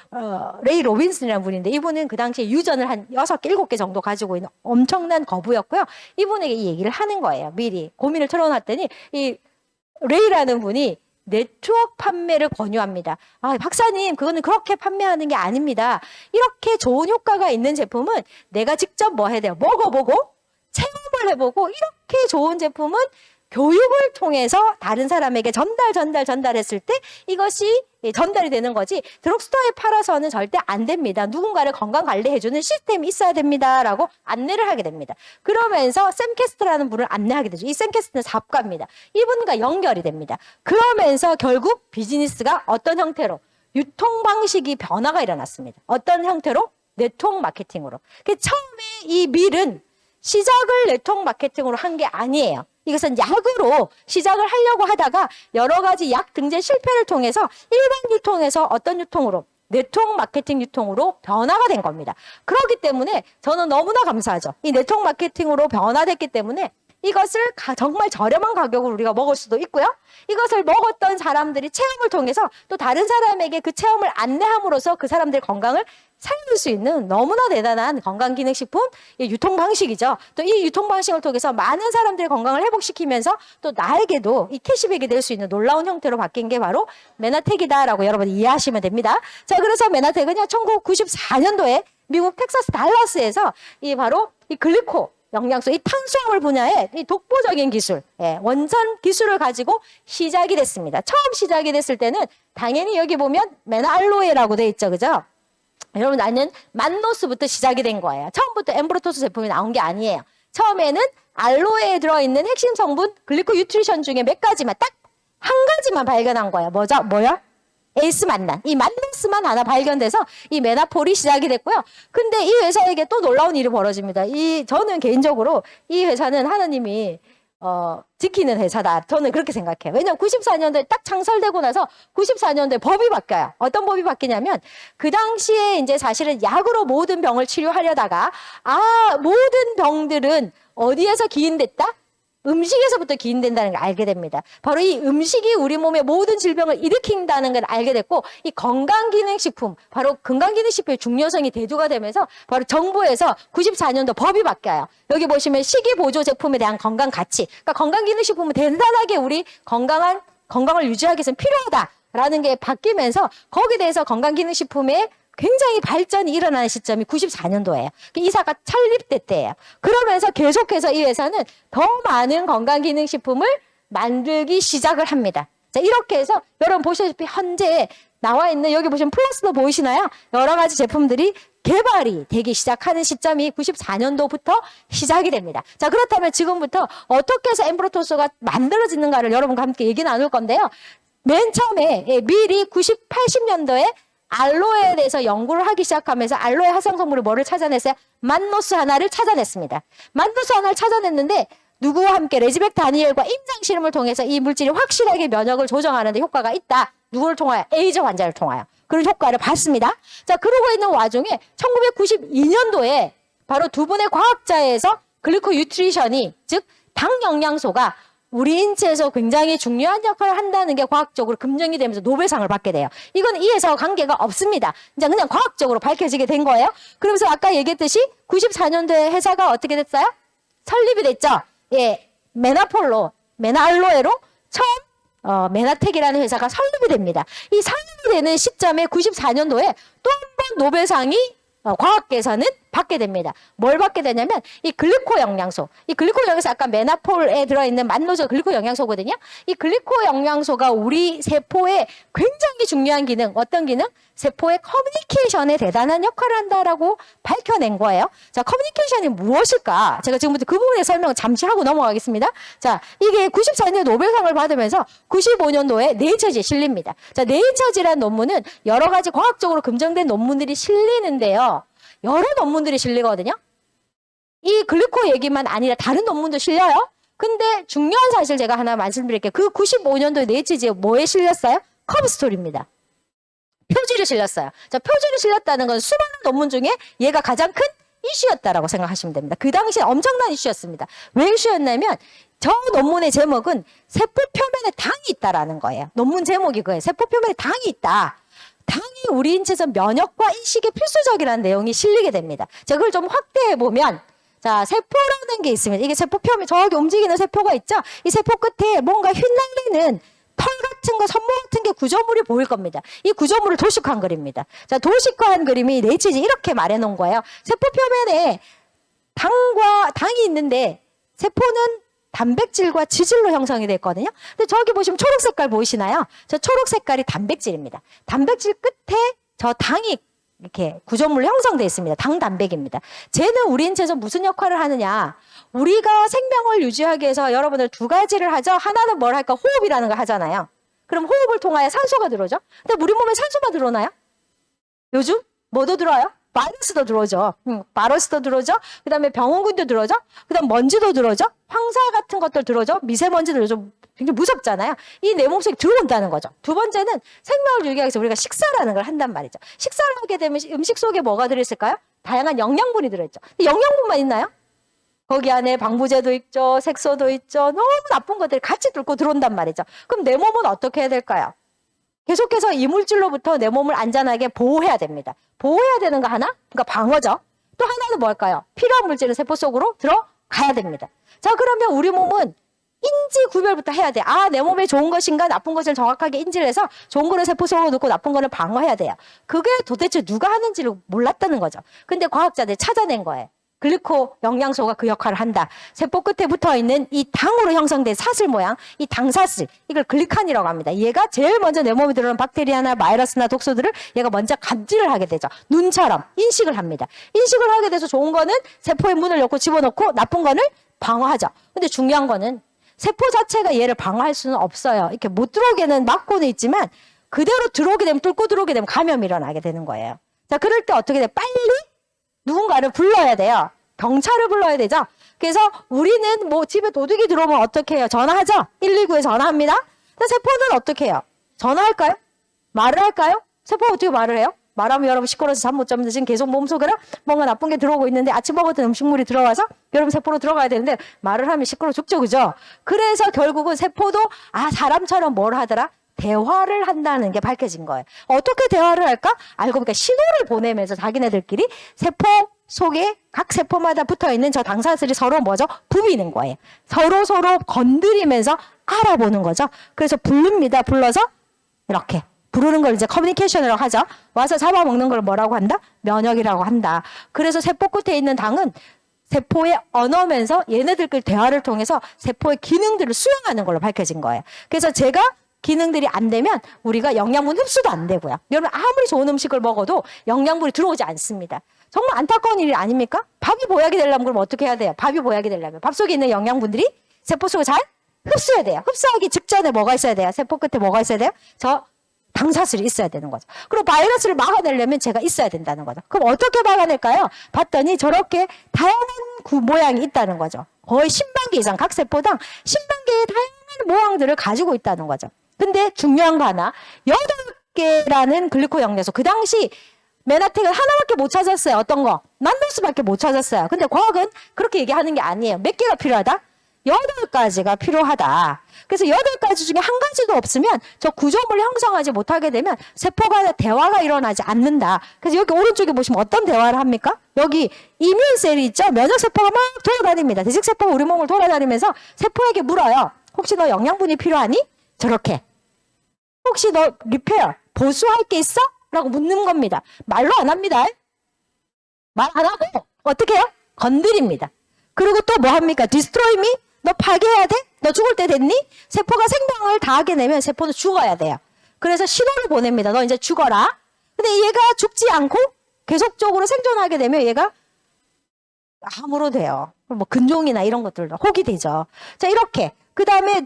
S1: 레이 로빈슨이라는 분인데 이분은 그 당시에 유전을 한 6개, 7개 정도 가지고 있는 엄청난 거부였고요. 이분에게 이 얘기를 하는 거예요. 미리 고민을 틀어놨더니 이 레이라는 분이 네트워크 판매를 권유합니다. 박사님, 그거는 그렇게 판매하는 게 아닙니다. 이렇게 좋은 효과가 있는 제품은 내가 직접 뭐 해야 돼요? 먹어보고 체험을 해보고 이렇게 좋은 제품은 교육을 통해서 다른 사람에게 전달했을 때 이것이 전달이 되는 거지 드럭스토어에 팔아서는 절대 안 됩니다. 누군가를 건강관리해주는 시스템이 있어야 됩니다. 라고 안내를 하게 됩니다. 그러면서 샘 캐스트라는 분을 안내하게 되죠. 이 샘 캐스트는 사업가입니다. 이분과 연결이 됩니다. 그러면서 결국 비즈니스가 어떤 형태로 유통 방식이 변화가 일어났습니다. 어떤 형태로? 네트워크 마케팅으로. 처음에 이 밀은 시작을 네트워크 마케팅으로 한 게 아니에요. 이것은 약으로 시작을 하려고 하다가 여러 가지 약 등재 실패를 통해서 일반 유통에서 어떤 유통으로? 네트워크 마케팅 유통으로 변화가 된 겁니다. 그렇기 때문에 저는 너무나 감사하죠. 이 네트워크 마케팅으로 변화됐기 때문에 이것을 정말 저렴한 가격으로 우리가 먹을 수도 있고요. 이것을 먹었던 사람들이 체험을 통해서 또 다른 사람에게 그 체험을 안내함으로써 그 사람들의 건강을 살릴 수 있는 너무나 대단한 건강기능식품 유통 방식이죠. 또 이 유통 방식을 통해서 많은 사람들의 건강을 회복시키면서 또 나에게도 이 캐시백이 될 수 있는 놀라운 형태로 바뀐 게 바로 메나텍이다라고 여러분 이해하시면 됩니다. 자, 그래서 메나텍은요, 1994년도에 미국 텍사스 달라스에서 바로 이 글리코 영양소, 이 탄수화물 분야의 이 독보적인 기술, 원천 기술을 가지고 시작이 됐습니다. 처음 시작이 됐을 때는 당연히 여기 보면 메나알로에라고 돼 있죠, 그죠? 여러분 나는 만노스부터 시작이 된 거예요. 처음부터 엠브로토스 제품이 나온 게 아니에요. 처음에는 알로에에 들어있는 핵심 성분 글리코 유트리션 중에 몇 가지만 딱 한 가지만 발견한 거예요. 뭐야? 에이스 만난. 이 만노스만 하나 발견돼서 이 메나폴이 시작이 됐고요. 근데 이 회사에게 또 놀라운 일이 벌어집니다. 저는 개인적으로 이 회사는 하나님이 지키는 회사다. 저는 그렇게 생각해요. 왜냐면 94년도에 딱 창설되고 나서 94년도에 법이 바뀌어요. 어떤 법이 바뀌냐면 그 당시에 이제 사실은 약으로 모든 병을 치료하려다가 모든 병들은 어디에서 기인됐다? 음식에서부터 기인된다는 걸 알게 됩니다. 바로 이 음식이 우리 몸의 모든 질병을 일으킨다는 걸 알게 됐고 이 건강기능식품, 바로 건강기능식품의 중요성이 대두가 되면서 바로 정부에서 94년도 법이 바뀌어요. 여기 보시면 식이보조 제품에 대한 건강 가치, 그러니까 건강기능식품은 대단하게 우리 건강을 유지하기 위해서는 필요하다라는 게 바뀌면서 거기에 대해서 건강기능식품의 굉장히 발전이 일어나는 시점이 94년도예요. 이사가 창립됐대요. 그러면서 계속해서 이 회사는 더 많은 건강기능식품을 만들기 시작을 합니다. 자, 이렇게 해서 여러분 보시다시피 현재 나와 있는 여기 보시면 플러스도 보이시나요? 여러 가지 제품들이 개발이 되기 시작하는 시점이 94년도부터 시작이 됩니다. 자, 그렇다면 지금부터 어떻게 해서 엠브로토스가 만들어지는가를 여러분과 함께 얘기 나눌 건데요. 맨 처음에 미리 80년도에 알로에에 대해서 연구를 하기 시작하면서 알로에 화성성분을 뭐를 찾아냈어요? 만노스 하나를 찾아냈습니다. 만노스 하나를 찾아냈는데 누구와 함께 레지벡 다니엘과 임상 실험을 통해서 이 물질이 확실하게 면역을 조정하는 데 효과가 있다. 누구를 통하여? 에이즈 환자를 통하여. 그런 효과를 봤습니다. 자, 그러고 있는 와중에 1992년도에 바로 두 분의 과학자에서 글리코 유트리션이, 즉 당 영양소가 우리 인체에서 굉장히 중요한 역할을 한다는 게 과학적으로 검증이 되면서 노벨상을 받게 돼요. 이건 이 회사와 관계가 없습니다. 이제 그냥 과학적으로 밝혀지게 된 거예요. 그러면서 아까 얘기했듯이 94년도에 회사가 어떻게 됐어요? 설립이 됐죠. 예, 메나알로에로 처음 메나텍이라는 회사가 설립이 됩니다. 이 설립이 되는 시점에 94년도에 또 한 번 노벨상이 과학계에서는 받게 됩니다. 뭘 받게 되냐면 이 글리코 영양소. 이 글리코 영양소 아까 메나폴에 들어있는 만노조 글리코 영양소거든요. 이 글리코 영양소가 우리 세포에 굉장히 중요한 기능, 어떤 기능? 세포의 커뮤니케이션에 대단한 역할을 한다라고 밝혀낸 거예요. 자, 커뮤니케이션이 무엇일까? 제가 지금부터 그 부분의 설명을 잠시 하고 넘어가겠습니다. 자, 이게 94년에 노벨상을 받으면서 95년도에 네이처지에 실립니다. 자, 네이처지라는 논문은 여러 가지 과학적으로 검증된 논문들이 실리는데요. 여러 논문들이 실리거든요. 이 글리코 얘기만 아니라 다른 논문도 실려요. 근데 중요한 사실 제가 하나 말씀드릴게요. 그 95년도에 네이처지에 뭐에 실렸어요? 커브스토리입니다. 표지를 실렸어요. 자, 표지를 실렸다는 건 수많은 논문 중에 얘가 가장 큰 이슈였다라고 생각하시면 됩니다. 그 당시에 엄청난 이슈였습니다. 왜 이슈였냐면 저 논문의 제목은 세포 표면에 당이 있다라는 거예요. 논문 제목이 그거예요. 세포 표면에 당이 있다. 당이 우리 인체에서 면역과 인식에 필수적이라는 내용이 실리게 됩니다. 자, 그걸 좀 확대해 보면, 자, 세포라는 게 있으면 이게 세포 표면 저기 움직이는 세포가 있죠. 이 세포 끝에 뭔가 휘날리는 털 같은 거, 선모 같은 게 구조물이 보일 겁니다. 이 구조물을 도식화한 그림입니다. 자, 도식화한 그림이 네이처지 이렇게 말해놓은 거예요. 세포 표면에 당이 있는데 세포는 단백질과 지질로 형성이 됐거든요. 근데 저기 보시면 초록 색깔 보이시나요? 저 초록 색깔이 단백질입니다. 단백질 끝에 저 당이 이렇게 구조물로 형성되어 있습니다. 당단백입니다. 쟤는 우리 인체에서 무슨 역할을 하느냐? 우리가 생명을 유지하기 위해서 여러분들 두 가지를 하죠. 하나는 뭘 할까? 호흡이라는 걸 하잖아요. 그럼 호흡을 통하여 산소가 들어오죠. 근데 우리 몸에 산소만 들어오나요? 요즘 뭐도 들어와요? 바이러스도 들어오죠. 바이러스도 들어오죠. 그 다음에 병원균도 들어오죠. 그 다음 먼지도 들어오죠. 황사 같은 것들 들어오죠. 미세먼지 들어오죠. 굉장히 무섭잖아요. 이 내 몸속에 들어온다는 거죠. 두 번째는 생명을 유지하기 위해서 우리가 식사라는 걸 한단 말이죠. 식사를 하게 되면 음식 속에 뭐가 들어있을까요? 다양한 영양분이 들어있죠. 영양분만 있나요? 거기 안에 방부제도 있죠. 색소도 있죠. 너무 나쁜 것들이 같이 뚫고 들어온단 말이죠. 그럼 내 몸은 어떻게 해야 될까요? 계속해서 이물질로부터 내 몸을 안전하게 보호해야 됩니다. 보호해야 되는 거 하나? 그러니까 방어죠. 또 하나는 뭘까요? 필요한 물질은 세포 속으로 들어가야 됩니다. 자, 그러면 우리 몸은 인지 구별부터 해야 돼. 아, 내 몸에 좋은 것인가 나쁜 것을 정확하게 인지를 해서 좋은 거를 세포 속으로 넣고 나쁜 거를 방어해야 돼요. 그게 도대체 누가 하는지를 몰랐다는 거죠. 근데 과학자들이 찾아낸 거예요. 글리코 영양소가 그 역할을 한다. 세포 끝에 붙어 있는 이 당으로 형성된 사슬 모양, 이 당사슬, 이걸 글리칸이라고 합니다. 얘가 제일 먼저 내 몸에 들어오는 박테리아나 바이러스나 독소들을 얘가 먼저 감지를 하게 되죠. 눈처럼 인식을 합니다. 인식을 하게 돼서 좋은 거는 세포에 문을 열고 집어넣고 나쁜 거는 방어하죠. 근데 중요한 거는 세포 자체가 얘를 방어할 수는 없어요. 이렇게 못 들어오게는 막고는 있지만 그대로 들어오게 되면, 뚫고 들어오게 되면 감염이 일어나게 되는 거예요. 자, 그럴 때 어떻게 돼? 빨리 누군가를 불러야 돼요. 경찰을 불러야 되죠. 그래서 우리는 뭐 집에 도둑이 들어오면 어떻게 해요? 전화하죠. 119에 전화합니다. 세포는 어떻게 해요? 전화할까요? 말을 할까요? 세포가 어떻게 말을 해요? 말하면 여러분 시끄러워서 잠 못 자면서 지금 계속 몸속으로 뭔가 나쁜 게 들어오고 있는데 아침 먹었던 음식물이 들어와서 여러분 세포로 들어가야 되는데 말을 하면 시끄러워 죽죠. 그죠? 그래서 결국은 세포도 사람처럼 뭘 하더라? 대화를 한다는 게 밝혀진 거예요. 어떻게 대화를 할까? 알고 보니까 신호를 보내면서 자기네들끼리 세포 속에 각 세포마다 붙어있는 저 당사슬이 서로 뭐죠? 부비는 거예요. 서로 건드리면서 알아보는 거죠. 그래서 부릅니다. 불러서 이렇게 부르는 걸 이제 커뮤니케이션이라고 하죠. 와서 잡아먹는 걸 뭐라고 한다? 면역이라고 한다. 그래서 세포 끝에 있는 당은 세포의 언어면서 얘네들끼리 대화를 통해서 세포의 기능들을 수행하는 걸로 밝혀진 거예요. 그래서 제가 기능들이 안 되면 우리가 영양분 흡수도 안 되고요. 여러분 아무리 좋은 음식을 먹어도 영양분이 들어오지 않습니다. 정말 안타까운 일이 아닙니까? 밥이 보약이 되려면 그럼 어떻게 해야 돼요? 밥이 보약이 되려면 밥 속에 있는 영양분들이 세포 속에 잘 흡수해야 돼요. 흡수하기 직전에 뭐가 있어야 돼요? 세포 끝에 뭐가 있어야 돼요? 저 당사슬이 있어야 되는 거죠. 그리고 바이러스를 막아내려면 제가 있어야 된다는 거죠. 그럼 어떻게 막아낼까요? 봤더니 저렇게 다양한 모양이 있다는 거죠. 거의 10만 개 이상, 각 세포당 10만 개의 다양한 모양들을 가지고 있다는 거죠. 근데 중요한 거 하나, 8개라는 글리코 영양소. 그 당시 메나텍은 하나밖에 못 찾았어요. 어떤 거? 난도수밖에 못 찾았어요. 근데 과학은 그렇게 얘기하는 게 아니에요. 몇 개가 필요하다? 8가지가 필요하다. 그래서 8가지 중에 한 가지도 없으면 저 구조물을 형성하지 못하게 되면 세포가 대화가 일어나지 않는다. 그래서 여기 오른쪽에 보시면 어떤 대화를 합니까? 여기 이뮨셀이 있죠? 면역세포가 막 돌아다닙니다. 대식세포가 우리 몸을 돌아다니면서 세포에게 물어요. 혹시 너 영양분이 필요하니? 저렇게. 혹시 너 리페어, 보수할 게 있어? 라고 묻는 겁니다. 말로 안 합니다. 말 안 하고 어떻게 해요? 건드립니다. 그리고 또 뭐 합니까? 디스트로이 미? 너 파괴해야 돼? 너 죽을 때 됐니? 세포가 생명을 다하게 내면 세포는 죽어야 돼요. 그래서 신호를 보냅니다. 너 이제 죽어라. 근데 얘가 죽지 않고 계속적으로 생존하게 되면 얘가 암으로 돼요. 뭐 근종이나 이런 것들도 혹이 되죠. 자, 이렇게. 그 다음에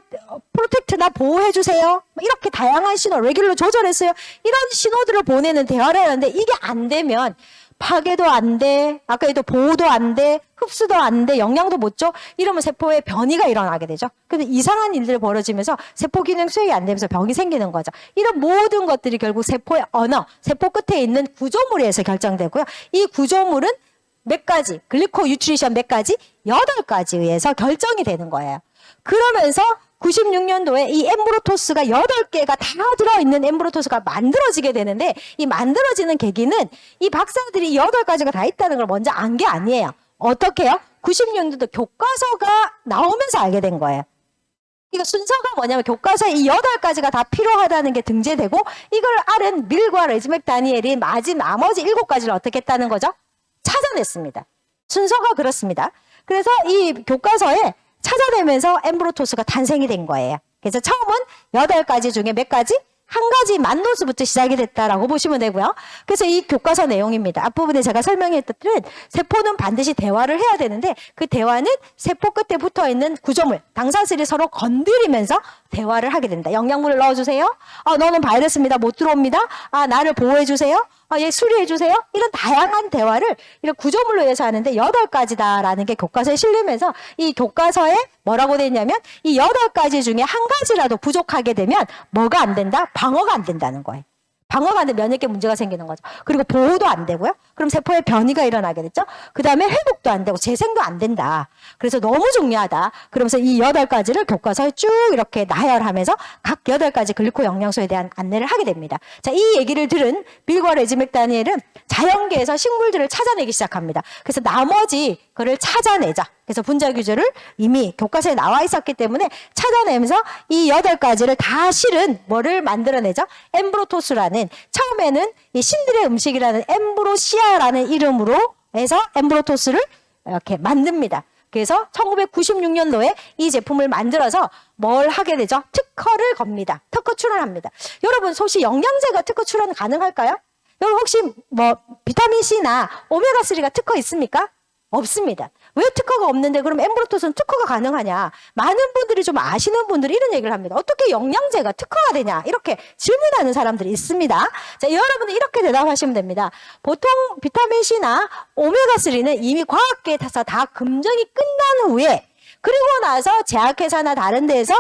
S1: 프로텍트 나 보호해주세요. 이렇게 다양한 신호, 레귤러 조절했어요. 이런 신호들을 보내는 대화를 하는데 이게 안 되면 파괴도 안 돼, 아까 얘도 보호도 안 돼, 흡수도 안 돼, 영양도 못 줘. 이러면 세포에 변이가 일어나게 되죠. 근데 이상한 일들이 벌어지면서 세포 기능 수행이 안 되면서 병이 생기는 거죠. 이런 모든 것들이 결국 세포의 언어, 세포 끝에 있는 구조물에 의해서 결정되고요. 이 구조물은 몇 가지, 글리코 유트리션 몇 가지? 8가지에 의해서 결정이 되는 거예요. 그러면서 96년도에 이 엠브로토스가 8개가 다 들어있는 엠브로토스가 만들어지게 되는데 이 만들어지는 계기는 이 박사들이 8가지가 다 있다는 걸 먼저 안 게 아니에요. 어떻게 해요? 96년도 교과서가 나오면서 알게 된 거예요. 이거 순서가 뭐냐면 교과서에 이 8가지가 다 필요하다는 게 등재되고 이걸 알은 밀과 레즈맥 다니엘이 나머지 7가지를 어떻게 했다는 거죠? 찾아냈습니다. 순서가 그렇습니다. 그래서 이 교과서에 찾아내면서 엠브로토스가 탄생이 된 거예요. 그래서 처음은 8가지 중에 몇 가지? 한 가지 만노수부터 시작이 됐다라고 보시면 되고요. 그래서 이 교과서 내용입니다. 앞부분에 제가 설명했던 세포는 반드시 대화를 해야 되는데 그 대화는 세포 끝에 붙어있는 구조물, 당사슬이 서로 건드리면서 대화를 하게 된다. 영양분을 넣어주세요. 너는 바이러스입니다. 못 들어옵니다. 나를 보호해주세요. 얘 수리해주세요. 이런 다양한 대화를 이런 구조물로 해서 하는데 8가지다라는 게 교과서에 실리면서 이 교과서에 뭐라고 돼 있냐면 이 8가지 중에 한 가지라도 부족하게 되면 뭐가 안 된다? 방어가 안 된다는 거예요. 방어가 안 되면 면역계 문제가 생기는 거죠. 그리고 보호도 안 되고요. 그럼 세포에 변이가 일어나게 됐죠. 그 다음에 회복도 안 되고 재생도 안 된다. 그래서 너무 중요하다. 그러면서 이 8가지를 교과서에 쭉 이렇게 나열하면서 각 8가지 글리코 영양소에 대한 안내를 하게 됩니다. 자, 이 얘기를 들은 빌과 레즈맥 다니엘은 자연계에서 식물들을 찾아내기 시작합니다. 그래서 나머지 그를 찾아내자. 그래서 분자 규제를 이미 교과서에 나와 있었기 때문에 찾아내면서 이 8가지를 다 실은 뭐를 만들어내죠? 엠브로토스라는 처음에는 이 신들의 음식이라는 엠브로시아라는 이름으로 해서 엠브로토스를 이렇게 만듭니다. 그래서 1996년도에 이 제품을 만들어서 뭘 하게 되죠? 특허를 겁니다. 특허 출원합니다. 여러분 혹시 영양제가 특허 출원 가능할까요? 여러분 혹시 뭐 비타민C나 오메가3가 특허 있습니까? 없습니다. 왜 특허가 없는데 그럼 엠브로토스는 특허가 가능하냐? 많은 분들이 좀 아시는 분들이 이런 얘기를 합니다. 어떻게 영양제가 특허가 되냐? 이렇게 질문하는 사람들이 있습니다. 자, 여러분은 이렇게 대답하시면 됩니다. 보통 비타민C나 오메가3는 이미 과학계에서 다 검증이 끝난 후에 그리고 나서 제약회사나 다른 데에서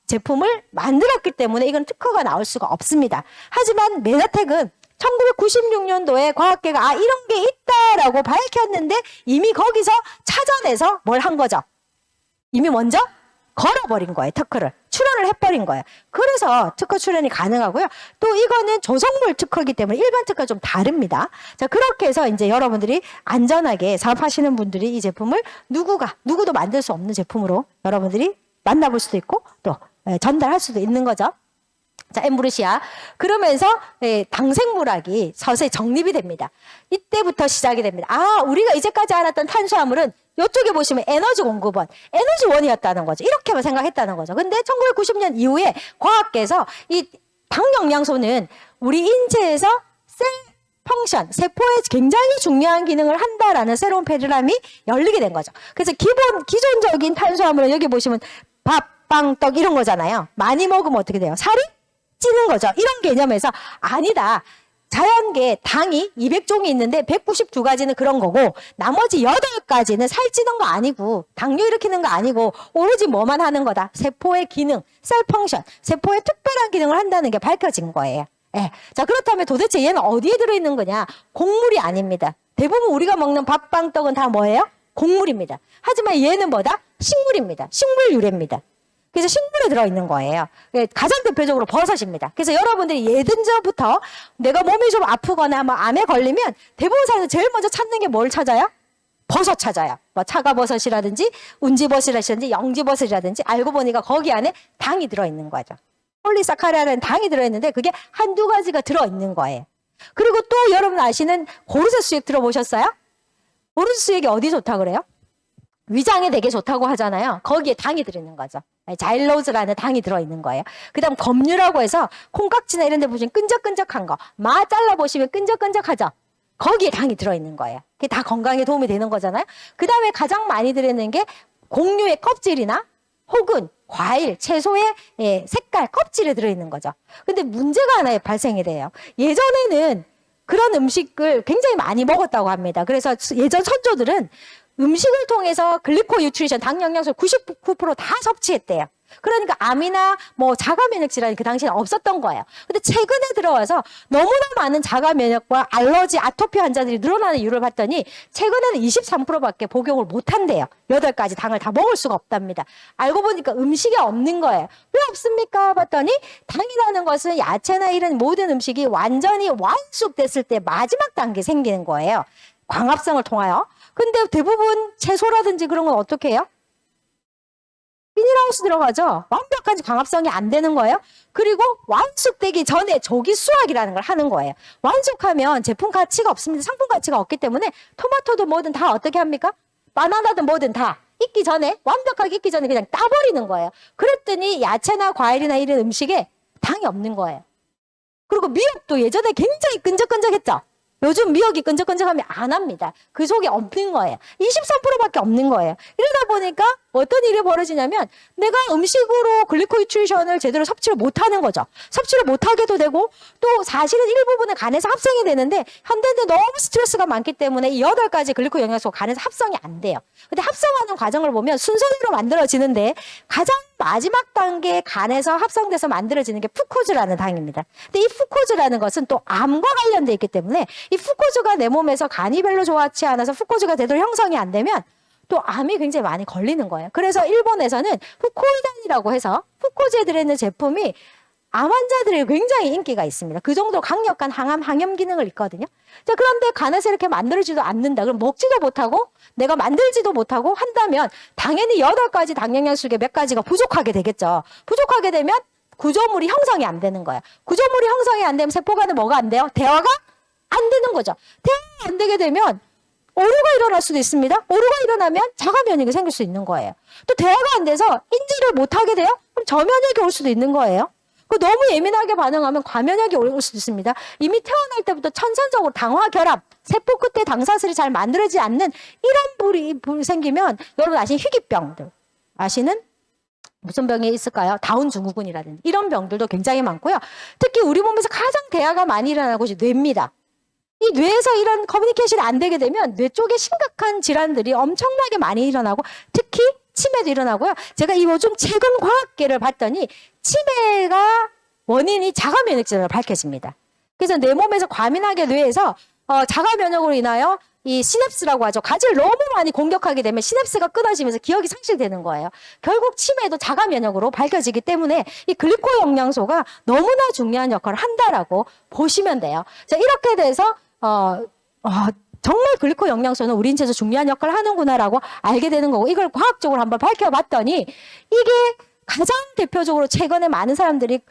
S1: 제품을 만들었기 때문에 이건 특허가 나올 수가 없습니다. 하지만 메나텍은 1996년도에 과학계가 이런 게 있다라고 밝혔는데 이미 거기서 찾아내서 뭘 한 거죠? 이미 먼저 걸어버린 거예요. 특허를. 출원을 해버린 거예요. 그래서 특허 출원이 가능하고요. 또 이거는 조성물 특허이기 때문에 일반 특허가 좀 다릅니다. 자, 그렇게 해서 이제 여러분들이 안전하게 사업하시는 분들이 이 제품을 누구도 만들 수 없는 제품으로 여러분들이 만나볼 수도 있고 또 전달할 수도 있는 거죠. 자, 엠브루시아. 그러면서 당생물학이 서서히 정립이 됩니다. 이때부터 시작이 됩니다. 우리가 이제까지 알았던 탄수화물은 이쪽에 보시면 에너지 공급원, 에너지원이었다는 거죠. 이렇게만 생각했다는 거죠. 근데 1990년 이후에 과학계에서 이 당영양소는 우리 인체에서 셀 펑션, 세포에 굉장히 중요한 기능을 한다라는 새로운 패러다임이 열리게 된 거죠. 그래서 기존적인 탄수화물은 여기 보시면 밥, 빵, 떡 이런 거잖아요. 많이 먹으면 어떻게 돼요? 살이 찌는 거죠. 이런 개념에서 아니다. 자연계 당이 200종이 있는데 192가지는 그런 거고 나머지 8가지는 살찌는 거 아니고 당뇨 일으키는 거 아니고 오로지 뭐만 하는 거다. 세포의 기능, 셀 펑션, 세포의 특별한 기능을 한다는 게 밝혀진 거예요. 예. 자, 그렇다면 도대체 얘는 어디에 들어있는 거냐? 곡물이 아닙니다. 대부분 우리가 먹는 밥, 빵, 떡은 다 뭐예요? 곡물입니다. 하지만 얘는 뭐다? 식물입니다. 식물 유래입니다. 그래서 식물에 들어있는 거예요. 가장 대표적으로 버섯입니다. 그래서 여러분들이 예전부터 내가 몸이 좀 아프거나 뭐 암에 걸리면 대부분 사람들 제일 먼저 찾는 게 뭘 찾아요? 버섯 찾아요. 뭐 차가버섯이라든지 운지버섯이라든지 영지버섯이라든지 알고 보니까 거기 안에 당이 들어있는 거죠. 폴리사카리아라는 당이 들어있는데 그게 한두 가지가 들어있는 거예요. 그리고 또 여러분 아시는 고르쇠 수액 들어보셨어요? 고르쇠 수액이 어디 좋다 그래요? 위장에 되게 좋다고 하잖아요. 거기에 당이 들어있는 거죠. 자일로즈라는 당이 들어있는 거예요. 그 다음 검류라고 해서 콩깍지나 이런 데 보시면 끈적끈적한 거. 마 잘라보시면 끈적끈적하죠. 거기에 당이 들어있는 거예요. 그게 다 건강에 도움이 되는 거잖아요. 그 다음에 가장 많이 들어있는 게 곡류의 껍질이나 혹은 과일, 채소의 색깔, 껍질에 들어있는 거죠. 근데 문제가 하나 발생이 돼요. 예전에는 그런 음식을 굉장히 많이 먹었다고 합니다. 그래서 예전 선조들은 음식을 통해서 글리코 뉴트리션, 당 영양소 99%다 섭취했대요. 그러니까 암이나 뭐 자가 면역 질환이 그 당시에는 없었던 거예요. 근데 최근에 들어와서 너무나 많은 자가 면역과 알러지, 아토피 환자들이 늘어나는 이유를 봤더니 최근에는 23%밖에 복용을 못 한대요. 8가지 당을 다 먹을 수가 없답니다. 알고 보니까 음식이 없는 거예요. 왜 없습니까? 봤더니 당이라는 것은 야채나 이런 모든 음식이 완전히 완숙됐을 때 마지막 단계 생기는 거예요. 광합성을 통하여. 근데 대부분 채소라든지 그런 건 어떻게 해요? 비닐하우스 들어가죠. 완벽한 광합성이 안 되는 거예요. 그리고 완숙되기 전에 조기 수확이라는 걸 하는 거예요. 완숙하면 제품 가치가 없습니다. 상품 가치가 없기 때문에 토마토도 뭐든 다 어떻게 합니까? 바나나든 뭐든 다 익기 전에 완벽하게 익기 전에 그냥 따버리는 거예요. 그랬더니 야채나 과일이나 이런 음식에 당이 없는 거예요. 그리고 미역도 예전에 굉장히 끈적끈적했죠. 요즘 미역이 끈적끈적하면 안 합니다. 그 속에 없는 거예요. 23%밖에 없는 거예요. 이러다 보니까 어떤 일이 벌어지냐면 내가 음식으로 글리코뉴트리션을 제대로 섭취를 못하는 거죠. 섭취를 못하게도 되고 또 사실은 일부분은 간에서 합성이 되는데 현대인데 너무 스트레스가 많기 때문에 이 8가지 글리코 영양소가 간에서 합성이 안 돼요. 근데 합성하는 과정을 보면 순서대로 만들어지는데 가장 마지막 단계에 간에서 합성돼서 만들어지는 게 푸코즈라는 당입니다. 근데 이 푸코즈라는 것은 또 암과 관련돼 있기 때문에 이 푸코즈가 내 몸에서 간이 별로 좋지 않아서 푸코즈가 제대로 형성이 안 되면 또 암이 굉장히 많이 걸리는 거예요. 그래서 일본에서는 푸코이단이라고 해서 푸코즈에 들어있는 제품이 암 환자들이 굉장히 인기가 있습니다. 그 정도로 강력한 항염 기능을 있거든요. 자, 그런데 간에서 이렇게 만들어지도 않는다. 그럼 먹지도 못하고 내가 만들지도 못하고 한다면 당연히 8가지 당영양소 중에 몇 가지가 부족하게 되겠죠. 부족하게 되면 구조물이 형성이 안 되는 거예요. 구조물이 형성이 안 되면 세포 간에 뭐가 안 돼요? 대화가 안 되는 거죠. 대화가 안 되게 되면 오류가 일어날 수도 있습니다. 오류가 일어나면 자가 면역이 생길 수 있는 거예요. 또 대화가 안 돼서 인지를 못하게 돼요? 그럼 저면역이 올 수도 있는 거예요. 너무 예민하게 반응하면 과면역이 올 수도 있습니다. 이미 태어날 때부터 천선적으로 당화 결합, 세포 끝에 당사슬이 잘 만들어지지 않는 이런 불이 생기면 여러분 아시는 희귀병들, 아시는 무슨 병이 있을까요? 다운 증후군이라든지 이런 병들도 굉장히 많고요. 특히 우리 몸에서 가장 대화가 많이 일어나는 곳이 뇌입니다. 이 뇌에서 이런 커뮤니케이션이 안 되게 되면 뇌 쪽에 심각한 질환들이 엄청나게 많이 일어나고 특히 치매도 일어나고요. 제가 이 요즘 최근 과학계를 봤더니 치매가 원인이 자가 면역 질환으로 밝혀집니다. 그래서 내 몸에서 과민하게 뇌에서 자가 면역으로 인하여 이 시냅스라고 하죠. 가지를 너무 많이 공격하게 되면 시냅스가 끊어지면서 기억이 상실되는 거예요. 결국 치매도 자가 면역으로 밝혀지기 때문에 이 글리코 영양소가 너무나 중요한 역할을 한다라고 보시면 돼요. 자, 이렇게 돼서 정말 글리코 영양소는 우리 인체에서 중요한 역할을 하는구나라고 알게 되는 거고 이걸 과학적으로 한번 밝혀봤더니 이게 가장 대표적으로 최근에 많은 사람들이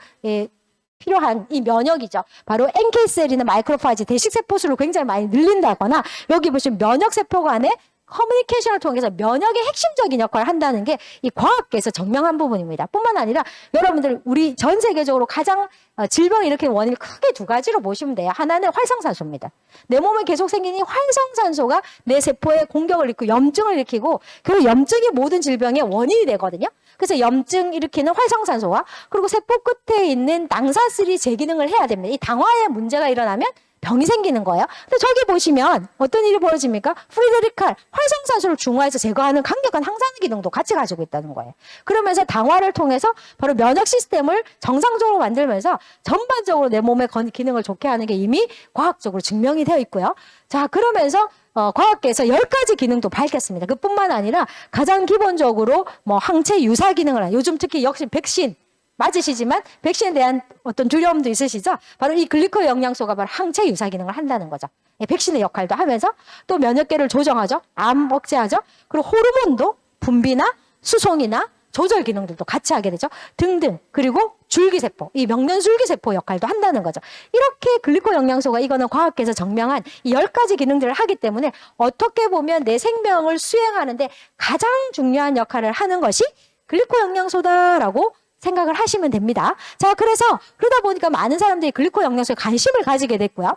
S1: 필요한 이 면역이죠. 바로 NK셀이나 마이크로파지 대식세포수를 굉장히 많이 늘린다거나 여기 보시면 면역세포 간의 커뮤니케이션을 통해서 면역의 핵심적인 역할을 한다는 게 이 과학계에서 증명한 부분입니다. 뿐만 아니라 여러분들 우리 전 세계적으로 가장 질병을 일으키는 원인을 크게 두 가지로 보시면 돼요. 하나는 활성산소입니다. 내 몸에 계속 생기는 활성산소가 내 세포에 공격을 일으키고 염증을 일으키고 그리고 염증이 모든 질병의 원인이 되거든요. 그래서 염증 일으키는 활성산소와 그리고 세포 끝에 있는 당사슬이 재기능을 해야 됩니다. 이 당화에 문제가 일어나면 병이 생기는 거예요. 근데 저기 보시면 어떤 일이 벌어집니까? 프리드리칼 활성산소를 중화해서 제거하는 강력한 항산 기능도 같이 가지고 있다는 거예요. 그러면서 당화를 통해서 바로 면역 시스템을 정상적으로 만들면서 전반적으로 내 몸의 기능을 좋게 하는 게 이미 과학적으로 증명이 되어 있고요. 자, 그러면서 과학계에서 10가지 기능도 밝혔습니다. 그뿐만 아니라 가장 기본적으로 뭐 항체 유사 기능을 하는 요즘 특히 역시 백신 맞으시지만 백신에 대한 어떤 두려움도 있으시죠? 바로 이 글리코 영양소가 바로 항체 유사 기능을 한다는 거죠. 백신의 역할도 하면서 또 면역계를 조정하죠. 암 억제하죠. 그리고 호르몬도 분비나 수송이나 조절 기능들도 같이 하게 되죠. 등등. 그리고 줄기세포, 이 명면줄기세포 역할도 한다는 거죠. 이렇게 글리코 영양소가 이거는 과학계에서 증명한 이 10가지 기능들을 하기 때문에 어떻게 보면 내 생명을 수행하는데 가장 중요한 역할을 하는 것이 글리코 영양소다라고 생각을 하시면 됩니다. 자, 그러다 보니까 많은 사람들이 글리코 영양소에 관심을 가지게 됐고요.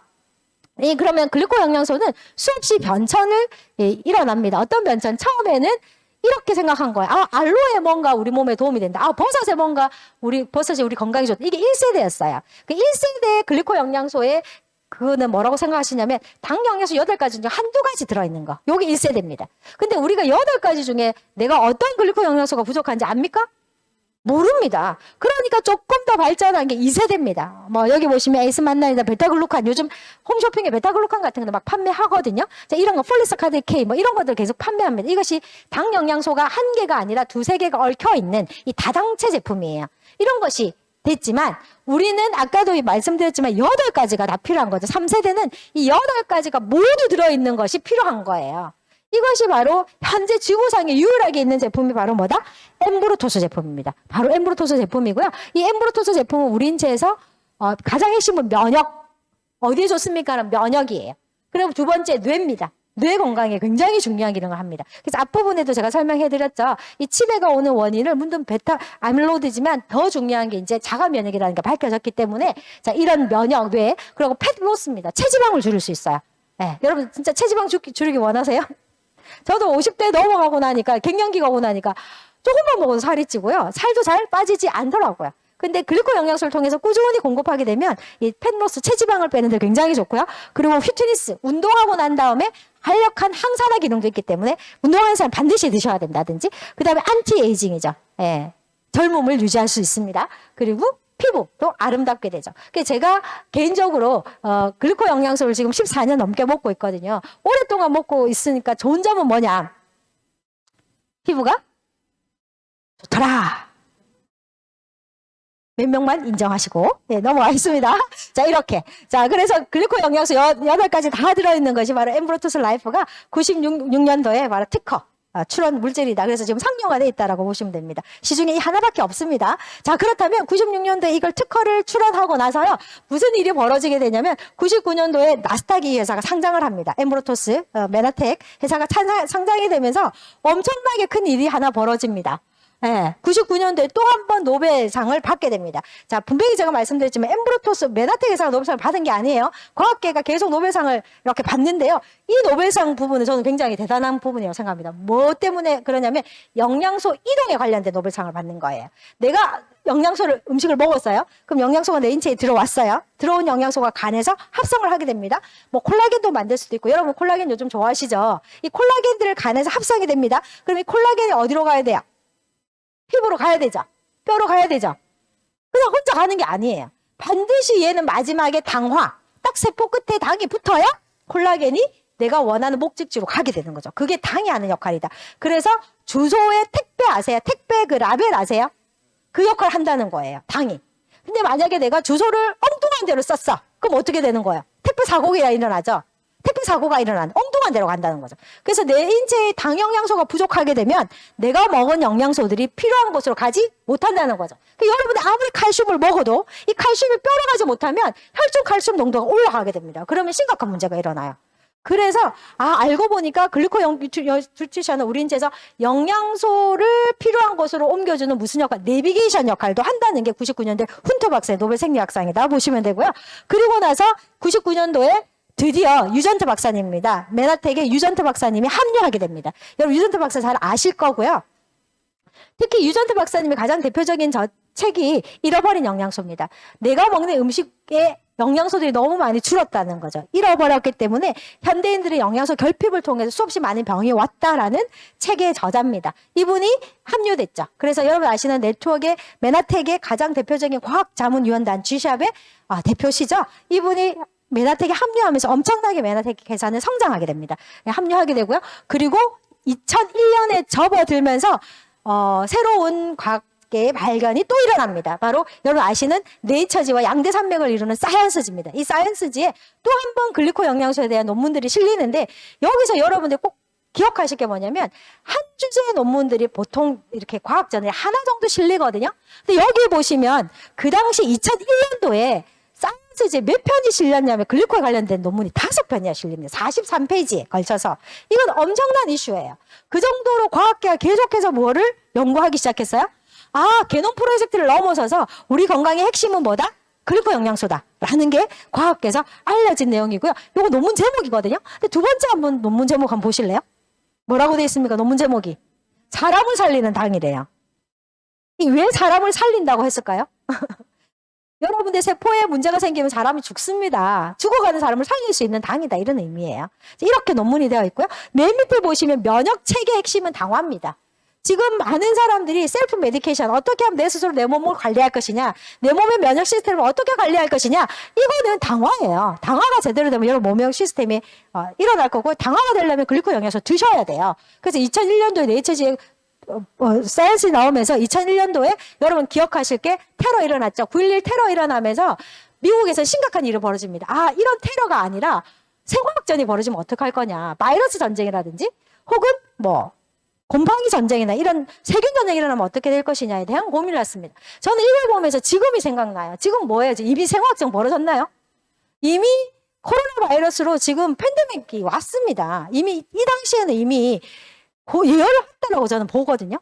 S1: 그러면 글리코 영양소는 수없이 변천을 일어납니다. 어떤 변천? 처음에는 이렇게 생각한 거예요. 알로에 뭔가 우리 몸에 도움이 된다. 버섯에 뭔가 버섯이 우리 건강에 좋다. 이게 1세대였어요. 그 1세대 글리코 영양소에 그거는 뭐라고 생각하시냐면 당 영양소 8가지 중에 한두 가지 들어있는 거. 요게 1세대입니다. 근데 우리가 8가지 중에 내가 어떤 글리코 영양소가 부족한지 압니까? 모릅니다. 그러니까 조금 더 발전한 게 2세대입니다. 뭐 여기 보시면 에이스만난이나 베타글루칸 요즘 홈쇼핑에 베타글루칸 같은 거 막 판매하거든요. 자, 이런 거 폴리사카드 K 뭐 이런 것들 계속 판매합니다. 이것이 당 영양소가 한 개가 아니라 2-3개가 얽혀 있는 이 다당체 제품이에요. 이런 것이 됐지만 우리는 아까도 말씀드렸지만 8가지가 다 필요한 거죠. 3세대는 이 8가지가 모두 들어있는 것이 필요한 거예요. 이것이 바로 현재 지구상에 유일하게 있는 제품이 바로 뭐다? 엠브루토스 제품입니다. 바로 엠브루토스 제품이고요. 이 엠브루토스 제품은 우리 인체에서 가장 핵심은 면역. 어디에 좋습니까? 하면 면역이에요. 그리고 두 번째 뇌입니다. 뇌 건강에 굉장히 중요한 기능을 합니다. 그래서 앞부분에도 제가 설명해드렸죠. 이 치매가 오는 원인을 물론 베타 아밀로이드지만 더 중요한 게 이제 자가 면역이라는 게 밝혀졌기 때문에 자, 이런 면역, 뇌 그리고 팻로스입니다. 체지방을 줄일 수 있어요. 네, 여러분 진짜 체지방 줄이기 원하세요? 저도 50대 넘어가고 나니까 갱년기가 오고 나니까 조금만 먹어도 살이 찌고요. 살도 잘 빠지지 않더라고요. 근데 글리코 영양소를 통해서 꾸준히 공급하게 되면 이 팻로스 체지방을 빼는 데 굉장히 좋고요. 그리고 휘트니스 운동하고 난 다음에 활력한 항산화 기능도 있기 때문에 운동하는 사람 반드시 드셔야 된다든지 그다음에 안티에이징이죠. 예, 젊음을 유지할 수 있습니다. 그리고 피부도 아름답게 되죠. 그래서 제가 개인적으로 글리코 영양소를 지금 14년 넘게 먹고 있거든요. 오랫동안 먹고 있으니까 좋은 점은 뭐냐? 피부가 좋더라. 몇 명만 인정하시고 넘어와 있습니다. 자, 이렇게. 자, 그래서 글리코 영양소 8가지 다 들어있는 것이 바로 엠브루토스 라이프가 96년도에 바로 특허 출원 물질이다. 그래서 지금 상용화 돼 있다라고 보시면 됩니다. 시중에 이 하나밖에 없습니다. 자, 그렇다면 96년도에 이걸 특허를 출원하고 나서요. 무슨 일이 벌어지게 되냐면 99년도에 나스닥이 회사가 상장을 합니다. 엠브로토스, 메나텍 회사가 상장이 되면서 엄청나게 큰 일이 하나 벌어집니다. 네, 99년도에 또 한 번 노벨상을 받게 됩니다. 자, 분명히 제가 말씀드렸지만 엠브로토스 메나텍 회사가 노벨상을 받은 게 아니에요. 과학계가 계속 노벨상을 이렇게 받는데요. 이 노벨상 부분은 저는 굉장히 대단한 부분이라고 생각합니다. 뭐 때문에 그러냐면 영양소 이동에 관련된 노벨상을 받는 거예요. 내가 영양소를 음식을 먹었어요. 그럼 영양소가 내 인체에 들어왔어요. 들어온 영양소가 간에서 합성을 하게 됩니다. 뭐 콜라겐도 만들 수도 있고 여러분 콜라겐 요즘 좋아하시죠? 이 콜라겐들을 간에서 합성이 됩니다. 그럼 이 콜라겐이 어디로 가야 돼요? 피부로 가야 되죠. 뼈로 가야 되죠. 그냥 혼자 가는 게 아니에요. 반드시 얘는 마지막에 당화, 딱 세포 끝에 당이 붙어야 콜라겐이 내가 원하는 목적지로 가게 되는 거죠. 그게 당이 하는 역할이다. 그래서 주소의 택배 아세요? 택배 그 라벨 아세요? 그 역할을 한다는 거예요. 당이. 근데 만약에 내가 주소를 엉뚱한 데로 썼어. 그럼 어떻게 되는 거예요? 택배 사고가 일어나죠. 택배 사고가 일어나는 엉뚱한 데로 간다는 거죠. 그래서 내 인체에 당 영양소가 부족하게 되면 내가 먹은 영양소들이 필요한 곳으로 가지 못한다는 거죠. 그러니까 여러분이 아무리 칼슘을 먹어도 이 칼슘이 뼈로 가지 못하면 혈중 칼슘 농도가 올라가게 됩니다. 그러면 심각한 문제가 일어나요. 그래서 알고 보니까 글리코 뉴트리션은 우리 인체에서 영양소를 필요한 곳으로 옮겨주는 무슨 역할? 내비게이션 역할도 한다는 게 99년도에 훈터 박사의 노벨 생리학상이다 보시면 되고요. 그리고 나서 99년도에 드디어 유전트 박사님입니다. 메나텍의 유전트 박사님이 합류하게 됩니다. 여러분 유전트 박사 잘 아실 거고요. 특히 유전트 박사님의 가장 대표적인 책이 잃어버린 영양소입니다. 내가 먹는 음식에 영양소들이 너무 많이 줄었다는 거죠. 잃어버렸기 때문에 현대인들의 영양소 결핍을 통해서 수없이 많은 병이 왔다라는 책의 저자입니다. 이분이 합류됐죠. 그래서 여러분 아시는 네트워크의 메나텍의 가장 대표적인 과학자문위원단 G샵의 대표시죠. 이분이 메나텍에 합류하면서 엄청나게 메나텍 회사는 성장하게 됩니다. 합류하게 되고요. 그리고 2001년에 접어들면서 새로운 과학계의 발견이 또 일어납니다. 바로 여러분 아시는 네이처지와 양대 산맥을 이루는 사이언스지입니다. 이 사이언스지에 또 한 번 글리코 영양소에 대한 논문들이 실리는데 여기서 여러분들 꼭 기억하실 게 뭐냐면 한 주제의 논문들이 보통 이렇게 과학저널에 하나 정도 실리거든요. 근데 여기 보시면 그 당시 2001년도에 사이언스지에 몇 편이 실렸냐면 글리코에 관련된 논문이 5편이나 실립니다. 43페이지에 걸쳐서. 이건 엄청난 이슈예요. 그 정도로 과학계가 계속해서 뭐를 연구하기 시작했어요? 게놈 프로젝트를 넘어서서 우리 건강의 핵심은 뭐다? 글리코 영양소다. 라는 게 과학계에서 알려진 내용이고요. 이거 논문 제목이거든요. 근데 두 번째 한번 논문 제목 한번 보실래요? 뭐라고 되어 있습니까? 논문 제목이. 사람을 살리는 당이래요. 왜 사람을 살린다고 했을까요? 여러분들 세포에 문제가 생기면 사람이 죽습니다. 죽어가는 사람을 살릴 수 있는 당이다. 이런 의미예요. 이렇게 논문이 되어 있고요. 맨 밑에 보시면 면역 체계 핵심은 당화입니다. 지금 많은 사람들이 셀프 메디케이션 어떻게 하면 내 스스로 내 몸을 관리할 것이냐, 내 몸의 면역 시스템을 어떻게 관리할 것이냐, 이거는 당화예요. 당화가 제대로 되면 여러분 몸의 시스템이 일어날 거고, 당화가 되려면 글리코 영양소 드셔야 돼요. 그래서 2001년도에 네이처지에 사이언스 나오면서 2001년도에 여러분 기억하실 게 테러 일어났죠. 9.11 테러 일어나면서 미국에서 심각한 일이 벌어집니다. 이런 테러가 아니라 생화학전이 벌어지면 어떡할 거냐. 바이러스 전쟁이라든지 혹은 곰팡이 전쟁이나 이런 세균 전쟁이 일어나면 어떻게 될 것이냐에 대한 고민을 했습니다. 저는 이걸 보면서 지금이 생각나요. 지금 뭐예요? 이미 생화학전 벌어졌나요? 이미 코로나 바이러스로 지금 팬데믹이 왔습니다. 이미 이 당시에는 이미 예언을 했다라고 저는 보거든요.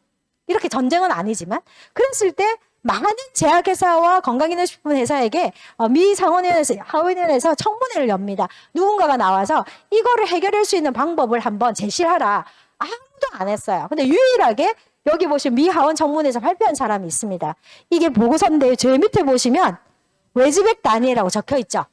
S1: 이렇게 전쟁은 아니지만. 그랬을 때 많은 제약회사와 건강기능식품 회사에게 미 하원위원회에서 청문회를 엽니다. 누군가가 나와서 이거를 해결할 수 있는 방법을 한번 제시하라. 아무도 안 했어요. 근데 유일하게 여기 보시면 미 하원 청문회에서 발표한 사람이 있습니다. 이게 보고서인데 저 밑에 보시면 레즈백 다니엘이라고 적혀 있죠.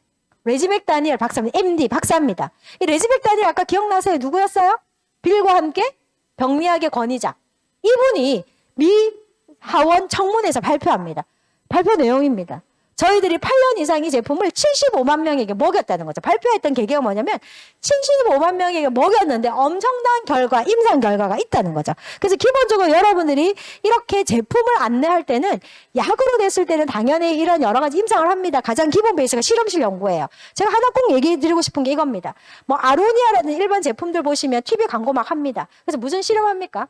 S1: 레즈백 다니엘 박사입니다. MD 박사입니다. 이 레즈백 다니엘 아까 기억나세요? 누구였어요? 빌과 함께 병리학의 권위자. 이분이 미 하원 청문회에서 발표합니다. 발표 내용입니다. 저희들이 8년 이상 이 제품을 75만 명에게 먹였다는 거죠. 발표했던 계기가 뭐냐면 75만 명에게 먹였는데 엄청난 결과, 임상 결과가 있다는 거죠. 그래서 기본적으로 여러분들이 이렇게 제품을 안내할 때는 약으로 됐을 때는 당연히 이런 여러 가지 임상을 합니다. 가장 기본 베이스가 실험실 연구예요. 제가 하나 꼭 얘기해 드리고 싶은 게 이겁니다. 뭐 아로니아라는 일반 제품들 보시면 TV 광고 막 합니다. 그래서 무슨 실험합니까?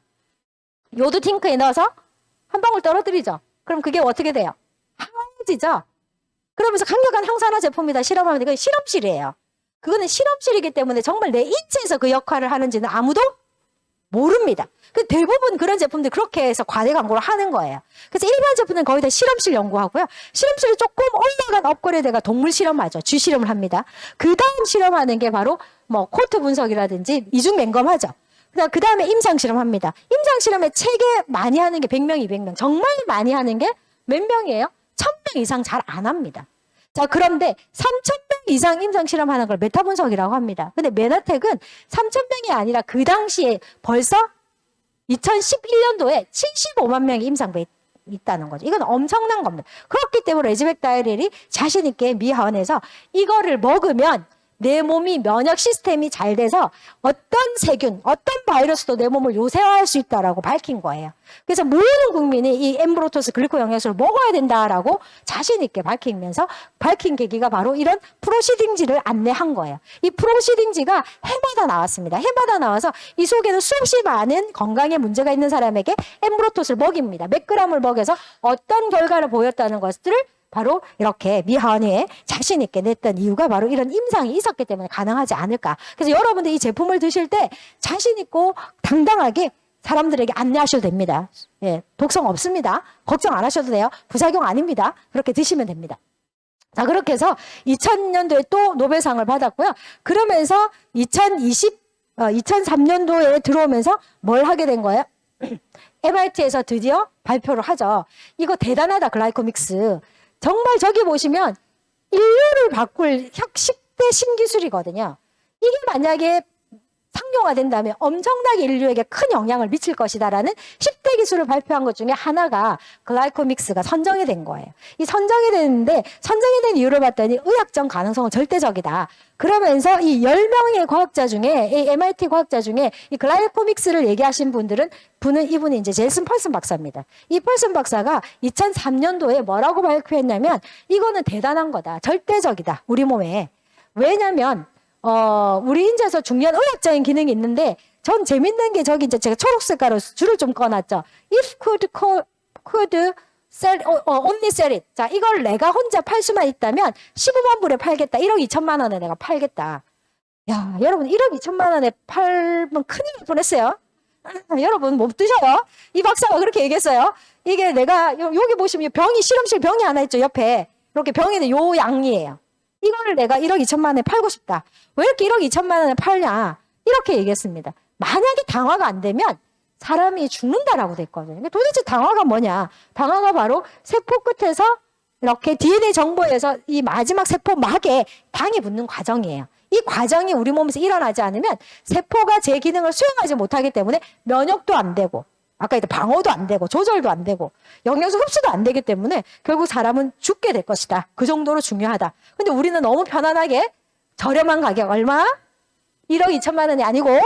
S1: 요드 탱크에 넣어서 한 방울 떨어뜨리죠. 그럼 그게 어떻게 돼요? 하얘지죠. 그러면서 강력한 항산화 제품이다 실험하면 이건 실험실이에요. 그거는 실험실이기 때문에 정말 내 인체에서 그 역할을 하는지는 아무도 모릅니다. 대부분 그런 제품들 그렇게 해서 과대 광고를 하는 거예요. 그래서 일반 제품은 거의 다 실험실 연구하고요. 실험실이 조금 올라간 업그레이드가 동물 실험하죠. 쥐 실험을 합니다. 그 다음 실험하는 게 바로 뭐 코트 분석이라든지 이중 맹검하죠. 그 다음에 임상 실험합니다. 임상 실험에 체계 많이 하는 게 100명, 200명. 정말 많이 하는 게 몇 명이에요? 1000명 이상 잘 안 합니다. 자, 그런데 3000명 이상 임상 실험하는 걸 메타 분석이라고 합니다. 근데 메나텍은 3000명이 아니라 그 당시에 벌써 2011년도에 75만 명이 임상배에 있다는 거죠. 이건 엄청난 겁니다. 그렇기 때문에 레즈백 다이렐이 자신 있게 미 하원에서 이거를 먹으면 내 몸이 면역 시스템이 잘 돼서 어떤 세균, 어떤 바이러스도 내 몸을 요새화할 수 있다라고 밝힌 거예요. 그래서 모든 국민이 이 엠브로토스 글리코 영양소를 먹어야 된다라고 자신 있게 밝힌 계기가 바로 이런 프로시딩지를 안내한 거예요. 이 프로시딩지가 해마다 나왔습니다. 해마다 나와서 이 속에는 수없이 많은 건강에 문제가 있는 사람에게 엠브로토스를 먹입니다. 몇 그램을 먹여서 어떤 결과를 보였다는 것들을 바로 이렇게 미 하원회에 자신 있게 냈던 이유가 바로 이런 임상이 있었기 때문에 가능하지 않을까. 그래서 여러분들 이 제품을 드실 때 자신 있고 당당하게 사람들에게 안내하셔도 됩니다. 예, 독성 없습니다. 걱정 안 하셔도 돼요. 부작용 아닙니다. 그렇게 드시면 됩니다. 자, 그렇게 해서 2000년도에 또 노벨상을 받았고요. 그러면서 2003년도에 들어오면서 뭘 하게 된 거예요? MIT에서 드디어 발표를 하죠. 이거 대단하다, 글라이코믹스. 정말 저기 보시면 인류를 바꿀 10대 신기술이거든요. 이게 만약에 상용화 된다면 엄청나게 인류에게 큰 영향을 미칠 것이다라는 10대 기술을 발표한 것 중에 하나가 글라이코믹스가 선정이 된 거예요. 이 선정이 됐는데 선정이 된 이유를 봤더니 의학적 가능성은 절대적이다. 그러면서 이 10명의 과학자 중에 이 MIT 과학자 중에 이 글라이코믹스를 얘기하신 이분이 이제 제이슨 펄슨 박사입니다. 이 펄슨 박사가 2003년도에 뭐라고 발표했냐면 이거는 대단한 거다. 절대적이다. 우리 몸에. 왜냐면 우리 인체에서 중요한 의학적인 기능이 있는데, 전 재밌는 게 저기 이제 제가 초록색깔로 줄을 좀 꺼놨죠. If could sell, only sell it. 자, 이걸 내가 혼자 팔 수만 있다면 15만 불에 팔겠다. 1억 2천만 원에 내가 팔겠다. 야, 여러분 1억 2천만 원에 팔면 큰일 날 뻔했어요. 여러분 못 드셔요. 이 박사가 그렇게 얘기했어요. 이게 내가 여기 보시면 실험실 병이 하나 있죠. 옆에 이렇게 병에는 요 양이에요. 이거를 내가 1억 2천만 원에 팔고 싶다. 왜 이렇게 1억 2천만 원에 팔냐? 이렇게 얘기했습니다. 만약에 당화가 안 되면 사람이 죽는다라고 됐거든요. 도대체 당화가 뭐냐? 당화가 바로 세포 끝에서 이렇게 DNA 정보에서 이 마지막 세포 막에 당이 붙는 과정이에요. 이 과정이 우리 몸에서 일어나지 않으면 세포가 제 기능을 수행하지 못하기 때문에 면역도 안 되고, 아까 이제 방어도 안 되고 조절도 안 되고 영양소 흡수도 안 되기 때문에 결국 사람은 죽게 될 것이다. 그 정도로 중요하다. 근데 우리는 너무 편안하게 저렴한 가격 얼마? 1억 2천만 원이 아니고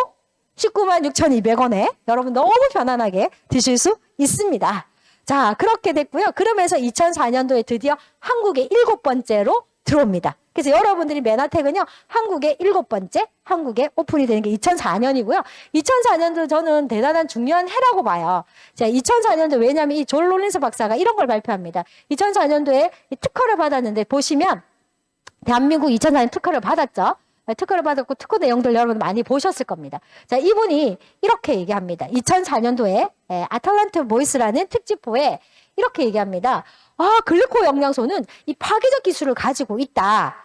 S1: 19만 6,200원에 여러분 너무 편안하게 드실 수 있습니다. 자, 그렇게 됐고요. 그러면서 2004년도에 드디어 한국에 7번째로 들어옵니다. 그래서 여러분들이 메나텍은요, 한국의 7번째, 한국에 오픈이 되는 게 2004년이고요. 2004년도 저는 대단한 중요한 해라고 봐요. 자, 2004년도 왜냐하면 이 존 롤린스 박사가 이런 걸 발표합니다. 2004년도에 특허를 받았는데 보시면 대한민국 2004년 특허를 받았죠. 특허를 받았고 특허 내용들 여러분 많이 보셨을 겁니다. 자, 이분이 이렇게 얘기합니다. 2004년도에 아틀란트 보이스라는 특집호에 이렇게 얘기합니다. 글리코 영양소는 이 파괴적 기술을 가지고 있다.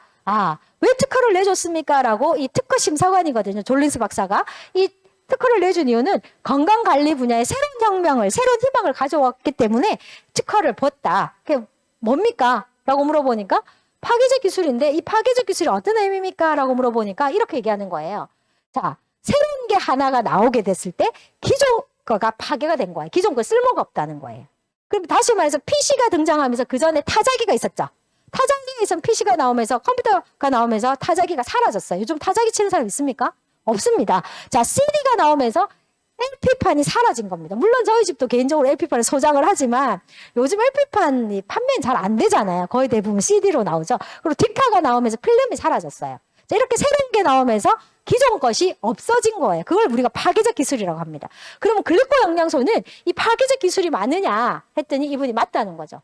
S1: 왜 특허를 내줬습니까? 라고 이 특허 심사관이거든요. 졸린스 박사가. 이 특허를 내준 이유는 건강관리 분야에 새로운 혁명을, 새로운 희망을 가져왔기 때문에 특허를 줬다. 그게 뭡니까? 라고 물어보니까 파괴적 기술인데 이 파괴적 기술이 어떤 의미입니까? 라고 물어보니까 이렇게 얘기하는 거예요. 자, 새로운 게 하나가 나오게 됐을 때 기존 거가 파괴가 된 거예요. 기존 거 쓸모가 없다는 거예요. 그럼 다시 말해서 PC가 등장하면서 그 전에 타자기가 있었죠. 타자기에선 PC가 나오면서 컴퓨터가 나오면서 타자기가 사라졌어요. 요즘 타자기 치는 사람 있습니까? 없습니다. 자, CD가 나오면서 LP판이 사라진 겁니다. 물론 저희 집도 개인적으로 LP판을 소장을 하지만 요즘 LP판이 판매는 잘 안 되잖아요. 거의 대부분 CD로 나오죠. 그리고 디카가 나오면서 필름이 사라졌어요. 자, 이렇게 새로운 게 나오면서 기존 것이 없어진 거예요. 그걸 우리가 파괴적 기술이라고 합니다. 그러면 글리코 영양소는 이 파괴적 기술이 많으냐 했더니 이분이 맞다는 거죠.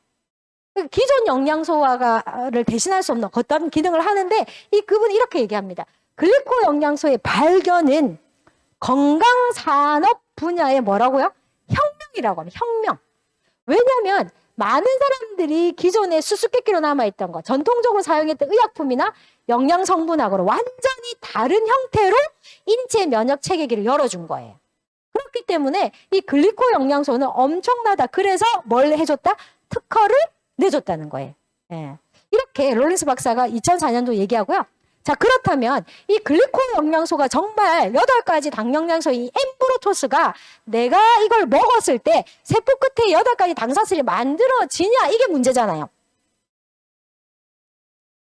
S1: 기존 영양소를 대신할 수 없는 어떤 기능을 하는데 그분이 이렇게 얘기합니다. 글리코 영양소의 발견은 건강산업 분야의 뭐라고요? 혁명이라고 합니다. 혁명. 왜냐하면 많은 사람들이 기존에 수수께끼로 남아있던 거, 전통적으로 사용했던 의약품이나 영양성분하고는 완전히 다른 형태로 인체 면역 체계기를 열어준 거예요. 그렇기 때문에 이 글리코 영양소는 엄청나다. 그래서 뭘 해줬다? 특허를 내줬다는 거예요. 예. 이렇게 롤린스 박사가 2004년도 얘기하고요. 자, 그렇다면 이 글리코 영양소가 정말 8가지 당 영양소 이 엠브로토스가 내가 이걸 먹었을 때 세포 끝에 8가지 당사슬이 만들어지냐 이게 문제잖아요.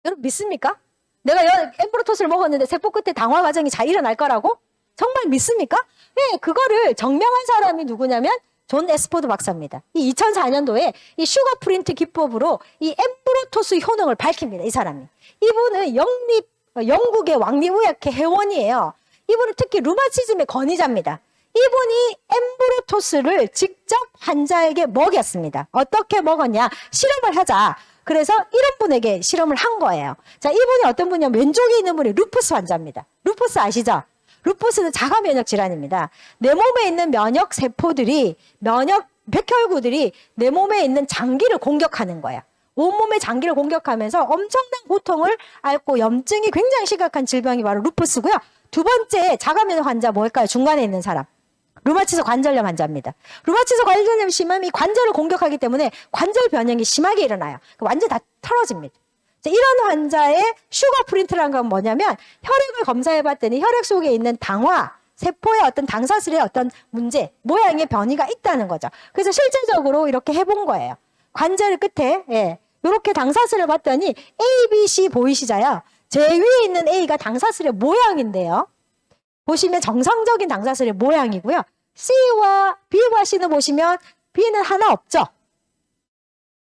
S1: 여러분 믿습니까? 내가 엠브로토스를 먹었는데 세포 끝에 당화 과정이 잘 일어날 거라고? 정말 믿습니까? 네, 그거를 증명한 사람이 누구냐면 존 에스포드 박사입니다. 이 2004년도에 이 슈거 프린트 기법으로 이 엠브로토스 효능을 밝힙니다. 이 사람이. 이분은 영국의 왕립의학회 회원이에요. 이분은 특히 루마티즘의 권위자입니다. 이분이 엠브로토스를 직접 환자에게 먹였습니다. 어떻게 먹었냐? 실험을 하자. 그래서 이런 분에게 실험을 한 거예요. 자, 이분이 어떤 분이냐면 왼쪽에 있는 분이 루푸스 환자입니다. 루푸스 아시죠? 루푸스는 자가 면역 질환입니다. 내 몸에 있는 면역 세포들이 백혈구들이 내 몸에 있는 장기를 공격하는 거야. 온몸의 장기를 공격하면서 엄청난 고통을 앓고 염증이 굉장히 심각한 질병이 바로 루푸스고요. 두 번째 자가 면역 환자 뭘까요? 중간에 있는 사람. 루마티스 관절염 환자입니다. 루마티스 관절염이 심하면 이 관절을 공격하기 때문에 관절 변형이 심하게 일어나요. 완전 다 털어집니다. 자, 이런 환자의 슈거 프린트라는 건 뭐냐면 혈액을 검사해 봤더니 혈액 속에 있는 당화, 세포의 어떤 당사슬의 어떤 문제, 모양의 변이가 있다는 거죠. 그래서 실제적으로 이렇게 해본 거예요. 관절 끝에 이렇게 당사슬을 봤더니 A, B, C 보이시자요? 제일 위에 있는 A가 당사슬의 모양인데요. 보시면 정상적인 당사슬의 모양이고요. C와 B와 C는 보시면 B는 하나 없죠?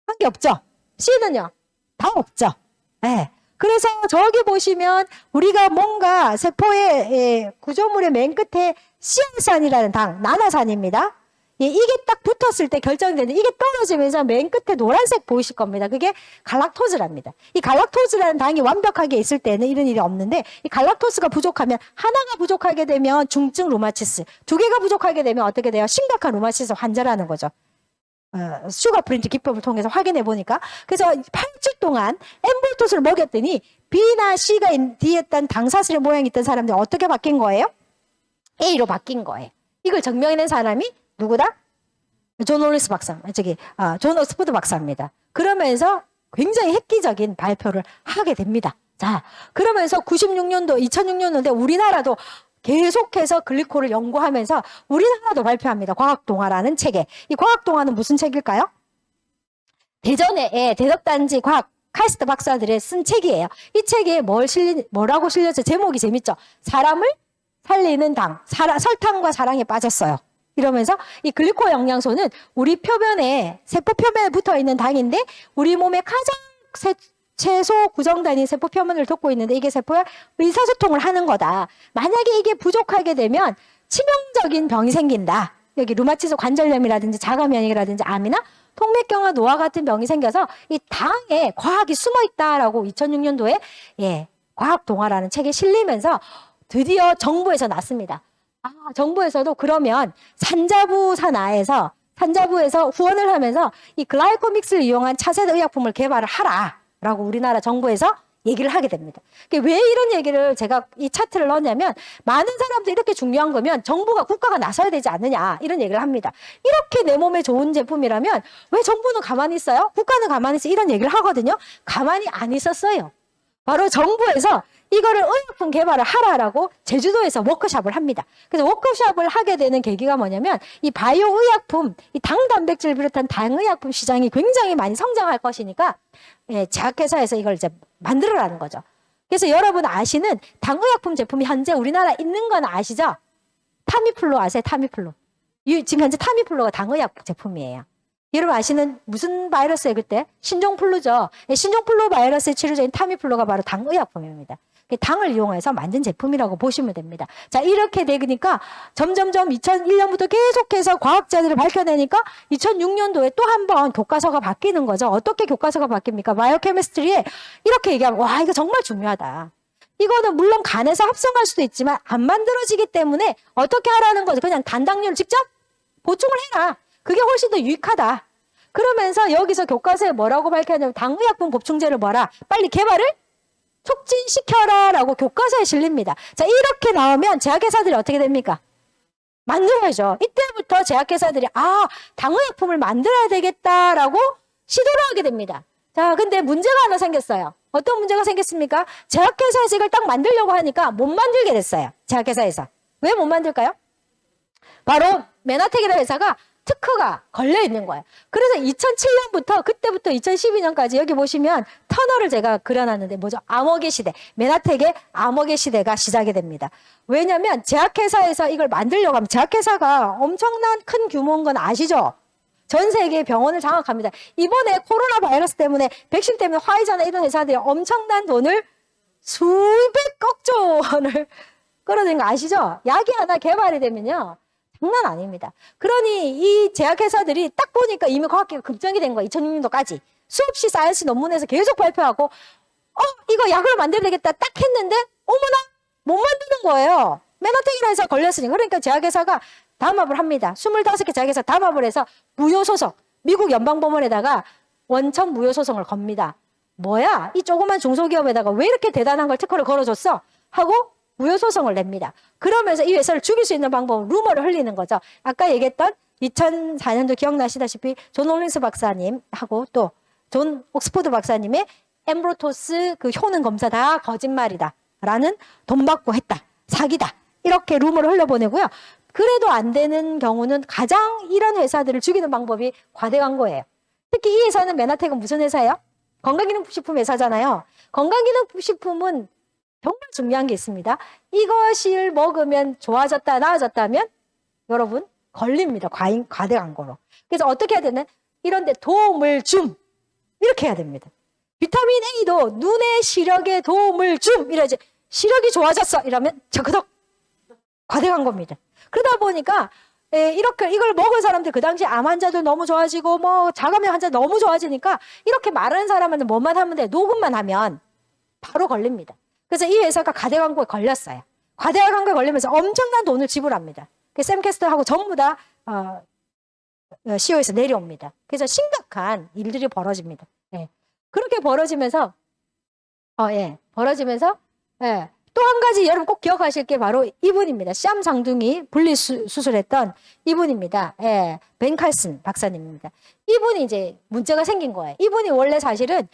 S1: 한 개 없죠? C는요? 다 없죠? 네. 그래서 저기 보시면 우리가 뭔가 세포의 구조물의 맨 끝에 시알산이라는 당, 나나산입니다. 이게 딱 붙었을 때 결정이 되는데 이게 떨어지면서 맨 끝에 노란색 보이실 겁니다. 그게 갈락토즈랍니다. 이 갈락토즈라는 당이 완벽하게 있을 때는 이런 일이 없는데 이 갈락토스가 부족하면 하나가 부족하게 되면 중증 루마티스, 2개가 부족하게 되면 어떻게 돼요? 심각한 루마티스 환자라는 거죠. 슈거 프린트 기법을 통해서 확인해 보니까 그래서 8주 동안 엠볼토스를 먹였더니 B나 C가 뒤에 있던 당사슬의 모양이 있던 사람들이 어떻게 바뀐 거예요? A로 바뀐 거예요. 이걸 증명해낸 사람이 누구다? 존 롤린스 박사, 존 옥스포드 박사입니다. 그러면서 굉장히 획기적인 발표를 하게 됩니다. 자, 그러면서 96년도, 2006년도에 우리나라도 계속해서 글리코를 연구하면서 우리나라도 발표합니다. 과학동화라는 책에. 이 과학동화는 무슨 책일까요? 대전의 대덕단지 과학 카이스트 박사들의 쓴 책이에요. 이 책에 뭐라고 실렸죠? 제목이 재밌죠? 사람을 살리는 당, 설탕과 사랑에 빠졌어요. 이러면서 이 글리코 영양소는 우리 표면에, 세포 표면에 붙어 있는 당인데 우리 몸의 가장 최소 구성 단위 세포 표면을 덮고 있는데 이게 세포의 의사소통을 하는 거다. 만약에 이게 부족하게 되면 치명적인 병이 생긴다. 여기 루마티스 관절염이라든지 자가면역이라든지 암이나 통맥경화 노화 같은 병이 생겨서 이 당에 과학이 숨어 있다라고 2006년도에 과학동화라는 책에 실리면서 드디어 정부에서 났습니다. 정부에서도 그러면 산자부에서 후원을 하면서 이 글라이코믹스를 이용한 차세대 의약품을 개발을 하라라고 우리나라 정부에서 얘기를 하게 됩니다. 왜 이런 얘기를 제가 이 차트를 넣었냐면 많은 사람들이 이렇게 중요한 거면 정부가 국가가 나서야 되지 않느냐 이런 얘기를 합니다. 이렇게 내 몸에 좋은 제품이라면 왜 정부는 가만히 있어요? 국가는 가만히 있어 이런 얘기를 하거든요. 가만히 안 있었어요. 바로 정부에서 이거를 의약품 개발을 하라라고 제주도에서 워크숍을 합니다. 그래서 워크숍을 하게 되는 계기가 뭐냐면 이 바이오 의약품, 이 당단백질을 비롯한 당의약품 시장이 굉장히 많이 성장할 것이니까 예, 제약회사에서 이걸 이제 만들어라는 거죠. 그래서 여러분 아시는 당의약품 제품이 현재 우리나라에 있는 건 아시죠? 타미플루 아세요? 타미플루. 지금 현재 타미플루가 당의약 제품이에요. 여러분 아시는 무슨 바이러스예요 그때? 신종플루죠. 신종플루 바이러스의 치료제인 타미플루가 바로 당의약품입니다. 당을 이용해서 만든 제품이라고 보시면 됩니다. 자, 이렇게 되니까 점점점 2001년부터 계속해서 과학자들을 밝혀내니까 2006년도에 또 한 번 교과서가 바뀌는 거죠. 어떻게 교과서가 바뀝니까? 바이오케미스트리에 이렇게 얘기하면 와, 이거 정말 중요하다. 이거는 물론 간에서 합성할 수도 있지만 안 만들어지기 때문에 어떻게 하라는 거죠? 그냥 단당류를 직접 보충을 해라. 그게 훨씬 더 유익하다. 그러면서 여기서 교과서에 뭐라고 밝혀냐면 당의약품 보충제를 뭐라? 빨리 개발을 촉진시켜라 라고 교과서에 실립니다. 자, 이렇게 나오면 제약회사들이 어떻게 됩니까? 만들어야죠. 이때부터 제약회사들이 당의약품을 만들어야 되겠다라고 시도를 하게 됩니다. 자, 근데 문제가 하나 생겼어요. 어떤 문제가 생겼습니까? 제약회사에서 이걸 딱 만들려고 하니까 못 만들게 됐어요. 제약회사에서. 왜 못 만들까요? 바로 메나텍이라는 회사가 특허가 걸려 있는 거예요. 그래서 2007년부터 그때부터 2012년까지 여기 보시면 터널을 제가 그려놨는데 뭐죠? 암흑의 시대, 메나텍의 암흑의 시대가 시작이 됩니다. 왜냐하면 제약회사에서 이걸 만들려고 하면 제약회사가 엄청난 큰 규모인 건 아시죠? 전 세계 병원을 장악합니다. 이번에 코로나 바이러스 때문에 백신 때문에 화이자나 이런 회사들이 엄청난 돈을 수백억조 원을 끌어들인 거 아시죠? 약이 하나 개발이 되면요. 장난 아닙니다. 그러니 이 제약회사들이 딱 보니까 이미 과학기가 급정이 된 거야. 2006년도까지. 수없이 사이언스 논문에서 계속 발표하고 이거 약을 만들어야 되겠다 딱 했는데 어머나 못 만드는 거예요. 메나텍이라 해서 걸렸으니까. 그러니까 제약회사가 담합을 합니다. 25개 제약회사 담합을 해서 무효소송, 미국 연방법원에다가 원천 무효소송을 겁니다. 뭐야? 이 조그만 중소기업에다가 왜 이렇게 대단한 걸 특허를 걸어줬어? 하고 무효소송을 냅니다. 그러면서 이 회사를 죽일 수 있는 방법은 루머를 흘리는 거죠. 아까 얘기했던 2004년도 기억나시다시피 존 홀린스 박사님하고 또 존 옥스포드 박사님의 엠브로토스 그 효능 검사 다 거짓말이다 라는 돈 받고 했다. 사기다. 이렇게 루머를 흘려보내고요. 그래도 안 되는 경우는 가장 이런 회사들을 죽이는 방법이 과대 광고예요. 특히 이 회사는 메나텍은 무슨 회사예요? 건강기능식품 회사잖아요. 건강기능식품은 정말 중요한 게 있습니다. 이것을 먹으면 좋아졌다, 나아졌다면 여러분 걸립니다. 과대 광고로. 그래서 어떻게 해야 되나? 이런 데 도움을 줌. 이렇게 해야 됩니다. 비타민 A도 눈의 시력에 도움을 줌. 이러지. 시력이 좋아졌어. 이러면 저그덕 과대 광고입니다. 그러다 보니까 이렇게 이걸 먹은 사람들 그 당시 암 환자들 너무 좋아지고 뭐 자가면 환자 너무 좋아지니까 이렇게 말하는 사람한테 뭐만 하면 돼. 녹음만 하면 바로 걸립니다. 그래서 이 회사가 과대 광고에 걸렸어요. 과대 광고에 걸리면서 엄청난 돈을 지불합니다. 샘 캐스터하고 전부 다 CEO에서 내려옵니다. 그래서 심각한 일들이 벌어집니다. 예. 그렇게 벌어지면서 또 한 가지 여러분 꼭 기억하실 게 바로 이분입니다. 시암 상둥이 분리 수술했던 이분입니다. 예, 벤 칼슨 박사님입니다. 이분이 이제 문제가 생긴 거예요. 이분이 원래 사실은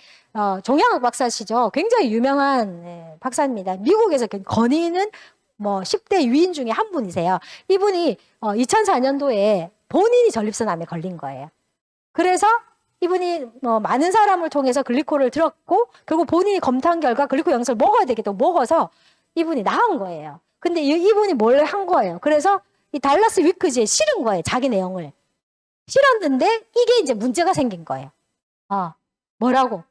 S1: 종양학 박사시죠. 굉장히 유명한 박사입니다. 미국에서 거니는 뭐 10대 유인 중에 한 분이세요. 이분이 2004년도에 본인이 전립선암에 걸린 거예요. 그래서 이분이 많은 사람을 통해서 글리코를 들었고 결국 본인이 검사한 결과 글리코 영양소를 먹어야 되겠다고 먹어서 이분이 나은 거예요. 근데 이분이 뭘 한 거예요. 그래서 이 달라스 위크지에 실은 거예요. 자기 내용을. 실었는데 이게 이제 문제가 생긴 거예요. 뭐라고?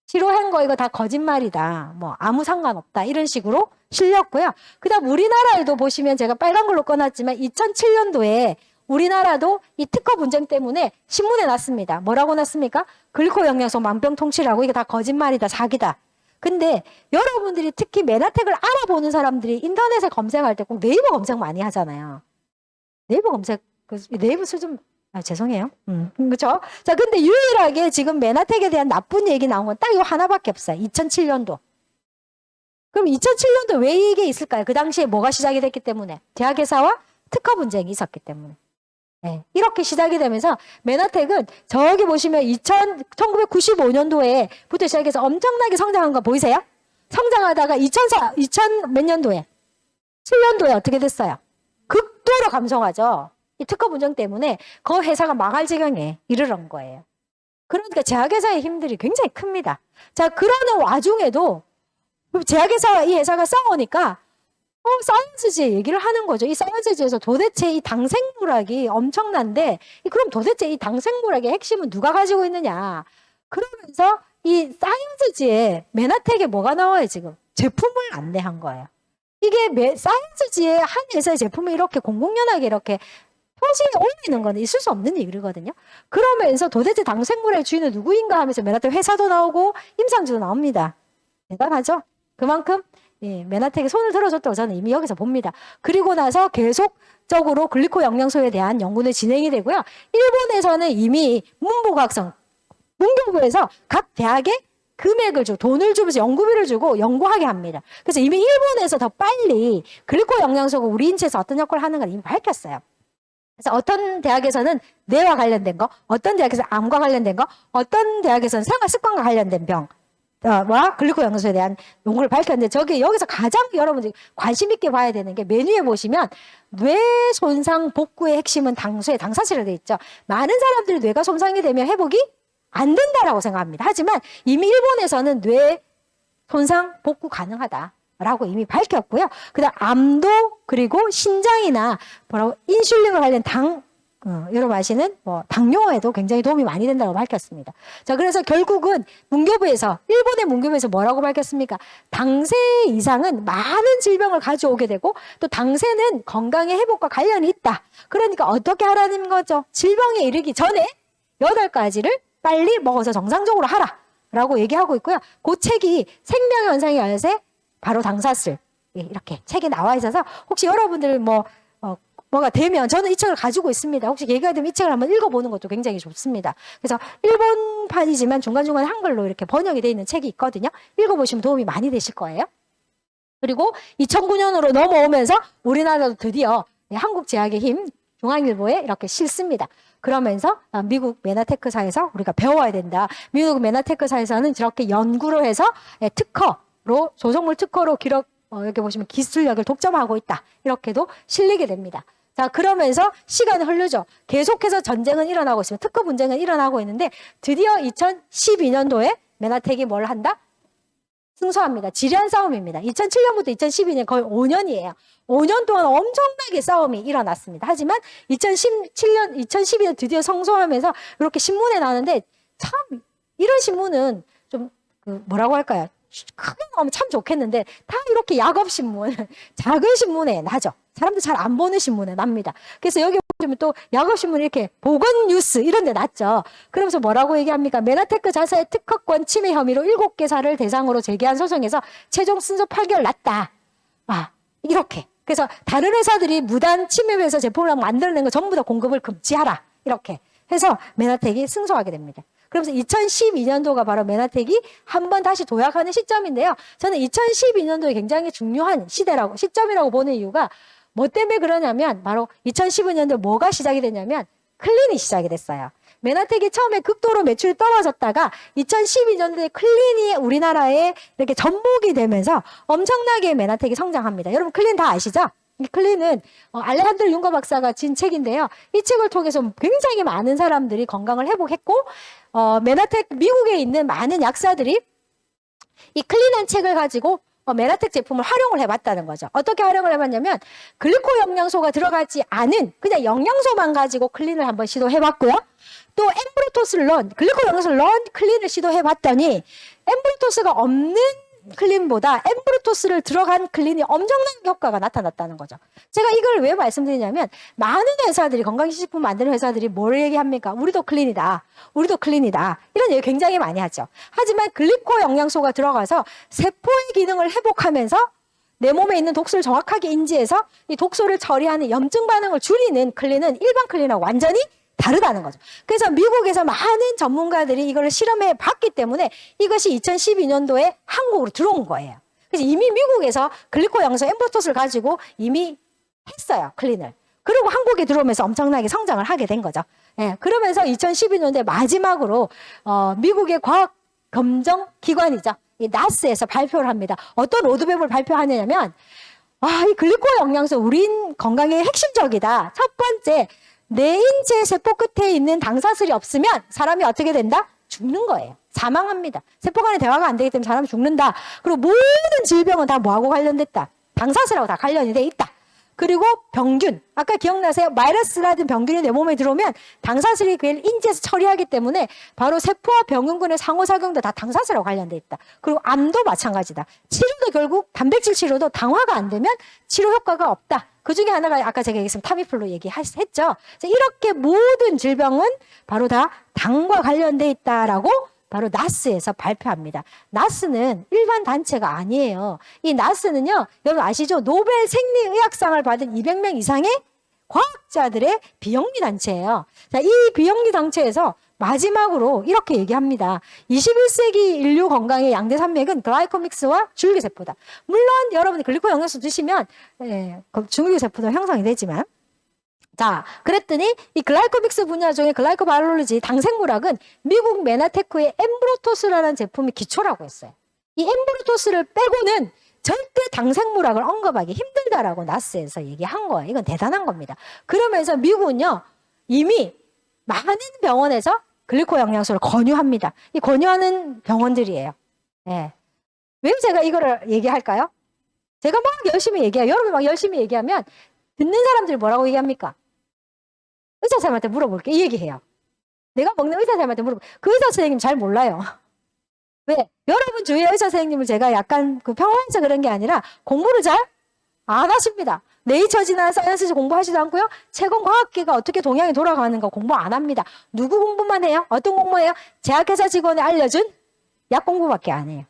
S1: 실어한 거 이거 다 거짓말이다. 뭐 아무 상관없다. 이런 식으로 실렸고요. 그 다음 우리나라에도 보시면 제가 빨간 걸로 꺼놨지만 2007년도에 우리나라도 이 특허 분쟁 때문에 신문에 났습니다. 뭐라고 났습니까? 글리코 영양소 만병통치라고 이게 다 거짓말이다. 사기다. 근데 여러분들이 특히 메나텍을 알아보는 사람들이 인터넷에 검색할 때 꼭 네이버 검색 많이 하잖아요. 네이버 검색, 네이버 수준, 죄송해요. 그렇죠? 자, 근데 유일하게 지금 메나텍에 대한 나쁜 얘기 나온 건 딱 이거 하나밖에 없어요. 2007년도. 그럼 2007년도 왜 이게 있을까요? 그 당시에 뭐가 시작이 됐기 때문에. 제약회사와 특허 분쟁이 있었기 때문에. 네, 이렇게 시작이 되면서 메나텍은 저기 보시면 1995년도에부터 시작해서 엄청나게 성장한 거 보이세요? 성장하다가 2000 몇 년도에 7년도에 어떻게 됐어요? 극도로 감소하죠. 이 특허 분쟁 때문에 그 회사가 망할 지경에 이르는 거예요. 그러니까 제약회사의 힘들이 굉장히 큽니다. 자, 그러는 와중에도 제약회사와 이 회사가 싸우니까 사이언스지에 얘기를 하는 거죠. 이 사이언스지에서 도대체 이 당생물학이 엄청난데 그럼 도대체 이 당생물학의 핵심은 누가 가지고 있느냐. 그러면서 이 사이언스지에 메나텍에 뭐가 나와요 지금? 제품을 안내한 거예요. 이게 사이언스지에 한 회사의 제품을 이렇게 공공연하게 이렇게 표시에 올리는 건 있을 수 없는 일이거든요. 그러면서 도대체 당생물의 주인은 누구인가 하면서 메나텍 회사도 나오고 임상지도 나옵니다. 대단하죠? 그만큼 메나텍이 손을 들어줬다고 저는 이미 여기서 봅니다. 그리고 나서 계속적으로 글리코 영양소에 대한 연구는 진행이 되고요. 일본에서는 이미 문부과학성, 문교부에서 각 대학에 금액을 주고 돈을 주면서 연구비를 주고 연구하게 합니다. 그래서 이미 일본에서 더 빨리 글리코 영양소가 우리 인체에서 어떤 역할을 하는가 이미 밝혔어요. 그래서 어떤 대학에서는 뇌와 관련된 거, 어떤 대학에서는 암과 관련된 거, 어떤 대학에서는 생활 습관과 관련된 병과 글리코 영양소에 대한 연구를 밝혔는데 저게 여기서 가장 여러분들이 관심 있게 봐야 되는 게 메뉴에 보시면 뇌 손상 복구의 핵심은 당수에 당사시로 되어 있죠. 많은 사람들이 뇌가 손상이 되면 회복이 안 된다라고 생각합니다. 하지만 이미 일본에서는 뇌 손상 복구 가능하다라고 이미 밝혔고요. 그다음 암도 그리고 신장이나 인슐린과 관련 여러분 아시는 당뇨에도 굉장히 도움이 많이 된다고 밝혔습니다. 자, 그래서 결국은 일본의 문교부에서 뭐라고 밝혔습니까? 당세 이상은 많은 질병을 가져오게 되고 또 당세는 건강의 회복과 관련이 있다. 그러니까 어떻게 하라는 거죠? 질병에 이르기 전에 8가지를 빨리 먹어서 정상적으로 하라라고 얘기하고 있고요. 그 책이 생명현상의 열쇠 바로 당사슬 이렇게 책에 나와 있어서 혹시 여러분들 뭐가 되면 저는 이 책을 가지고 있습니다. 혹시 얘기가 되면 이 책을 한번 읽어보는 것도 굉장히 좋습니다. 그래서 일본판이지만 중간중간에 한글로 이렇게 번역이 되어 있는 책이 있거든요. 읽어보시면 도움이 많이 되실 거예요. 그리고 2009년으로 넘어오면서 우리나라도 드디어 한국제약의 힘 중앙일보에 이렇게 실습니다. 그러면서 미국 메나테크사에서 우리가 배워야 된다. 미국 메나테크사에서는 저렇게 연구를 해서 특허로 조성물 특허로 여기 보시면 기술력을 독점하고 있다. 이렇게도 실리게 됩니다. 자, 그러면서 시간이 흐르죠. 계속해서 전쟁은 일어나고 있으면 특허 분쟁은 일어나고 있는데 드디어 2012년도에 메나텍이 뭘 한다? 승소합니다. 지리한 싸움입니다. 2007년부터 2012년 거의 5년이에요. 5년 동안 엄청나게 싸움이 일어났습니다. 하지만 2012년 드디어 성소하면서 이렇게 신문에 나는데 참 이런 신문은 좀 뭐라고 할까요? 크게 나오면 참 좋겠는데 다 이렇게 야겁신문, 작은 신문에 나죠. 사람들 잘 안 보는 신문에 납니다. 그래서 여기 보시면 또 야겁신문 이렇게 보건뉴스 이런 데 났죠. 그러면서 뭐라고 얘기합니까? 메나테크 자사의 특허권 침해 혐의로 7개사를 대상으로 제기한 소송에서 최종 승소 판결 났다. 이렇게. 그래서 다른 회사들이 무단 침해해서 제품을 만들어낸 거 전부 다 공급을 금지하라. 이렇게 해서 메나텍이 승소하게 됩니다. 그러면서 2012년도가 바로 메나텍이 한번 다시 도약하는 시점인데요. 저는 2012년도에 굉장히 중요한 시점이라고 보는 이유가 뭐 때문에 그러냐면 바로 2015년도에 뭐가 시작이 됐냐면 클린이 시작이 됐어요. 메나텍이 처음에 극도로 매출이 떨어졌다가 2012년도에 클린이 우리나라에 이렇게 접목이 되면서 엄청나게 메나텍이 성장합니다. 여러분 클린 다 아시죠? 이 클린은 알레한드로 융거 박사가 진 책인데요. 이 책을 통해서 굉장히 많은 사람들이 건강을 회복했고 메나텍 미국에 있는 많은 약사들이 이 클린한 책을 가지고 메나텍 제품을 활용을 해봤다는 거죠. 어떻게 활용을 해봤냐면 글리코 영양소가 들어가지 않은 그냥 영양소만 가지고 클린을 한번 시도해봤고요. 또 엠브로토스를 넣은 글리코 영양소를 넣은 클린을 시도해봤더니 엠브로토스가 없는 클린보다 엠브로토스를 들어간 클린이 엄청난 효과가 나타났다는 거죠. 제가 이걸 왜 말씀드리냐면 많은 회사들이 건강식품 만드는 회사들이 뭘 얘기합니까? 우리도 클린이다. 우리도 클린이다. 이런 얘기 굉장히 많이 하죠. 하지만 글리코 영양소가 들어가서 세포의 기능을 회복하면서 내 몸에 있는 독소를 정확하게 인지해서 이 독소를 처리하는 염증 반응을 줄이는 클린은 일반 클린하고 완전히 다르다는 거죠. 그래서 미국에서 많은 전문가들이 이걸 실험해 봤기 때문에 이것이 2012년도에 한국으로 들어온 거예요. 그래서 이미 미국에서 글리코 영양소 엠브로토스를 가지고 이미 했어요, 클린을. 그리고 한국에 들어오면서 엄청나게 성장을 하게 된 거죠. 예, 그러면서 2012년도에 마지막으로 미국의 과학 검정 기관이죠.
S2: 이 나스에서 발표를 합니다. 어떤 로드맵을 발표하냐면 이 글리코 영양소 우린 건강에 핵심적이다. 첫 번째, 내 인체 세포 끝에 있는 당사슬이 없으면 사람이 어떻게 된다? 죽는 거예요. 사망합니다. 세포 간의 대화가 안 되기 때문에 사람이 죽는다. 그리고 모든 질병은 다 뭐하고 관련됐다? 당사슬하고 다 관련이 돼 있다. 그리고 병균. 아까 기억나세요? 바이러스라든 병균이 내 몸에 들어오면 당사슬이 그걸 인지해서 처리하기 때문에 바로 세포와 병균군의 상호작용도 다 당사슬하고 관련돼 있다. 그리고 암도 마찬가지다. 치료도 결국 단백질 치료도 당화가 안 되면 치료 효과가 없다. 그 중에 하나가 아까 제가 얘기했습니다. 타미플루 얘기했죠. 이렇게 모든 질병은 바로 다 당과 관련돼 있다라고 바로 나스에서 발표합니다. 나스는 일반 단체가 아니에요. 이 나스는요, 여러분 아시죠? 노벨 생리의학상을 받은 200명 이상의 과학자들의 비영리 단체예요. 자, 이 비영리 단체에서 마지막으로 이렇게 얘기합니다. 21세기 인류 건강의 양대 산맥은 글라이코믹스와 줄기세포다. 물론 여러분이 글리코 영양소 드시면 줄기세포도 형성이 되지만, 자, 그랬더니 이 글라이코믹스 분야 중에 글라이코바이올로지 당생물학은 미국 메나테크의 엠브로토스라는 제품이 기초라고 했어요. 이 엠브로토스를 빼고는 절대 당생물학을 언급하기 힘들다라고 나스에서 얘기한 거예요. 이건 대단한 겁니다. 그러면서 미국은요, 이미 많은 병원에서 글리코 영양소를 권유합니다. 이 권유하는 병원들이에요. 예. 왜 제가 이거를 얘기할까요? 제가 막 열심히 얘기해요. 여러분 막 열심히 얘기하면 듣는 사람들이 뭐라고 얘기합니까? 의사 선생님한테 물어볼게. 이 얘기해요. 내가 먹는 의사 선생님한테 물어볼게. 그 의사 선생님 잘 몰라요. 왜? 여러분 주위에 의사 선생님을 제가 약간 평화해서 그런 게 아니라 공부를 잘 안 하십니다. 네이처지나 사이언스지 공부하지도 않고요. 최근 과학계가 어떻게 동향이 돌아가는가 공부 안 합니다. 누구 공부만 해요? 어떤 공부해요? 제약회사 직원이 알려준 약 공부밖에 안 해요.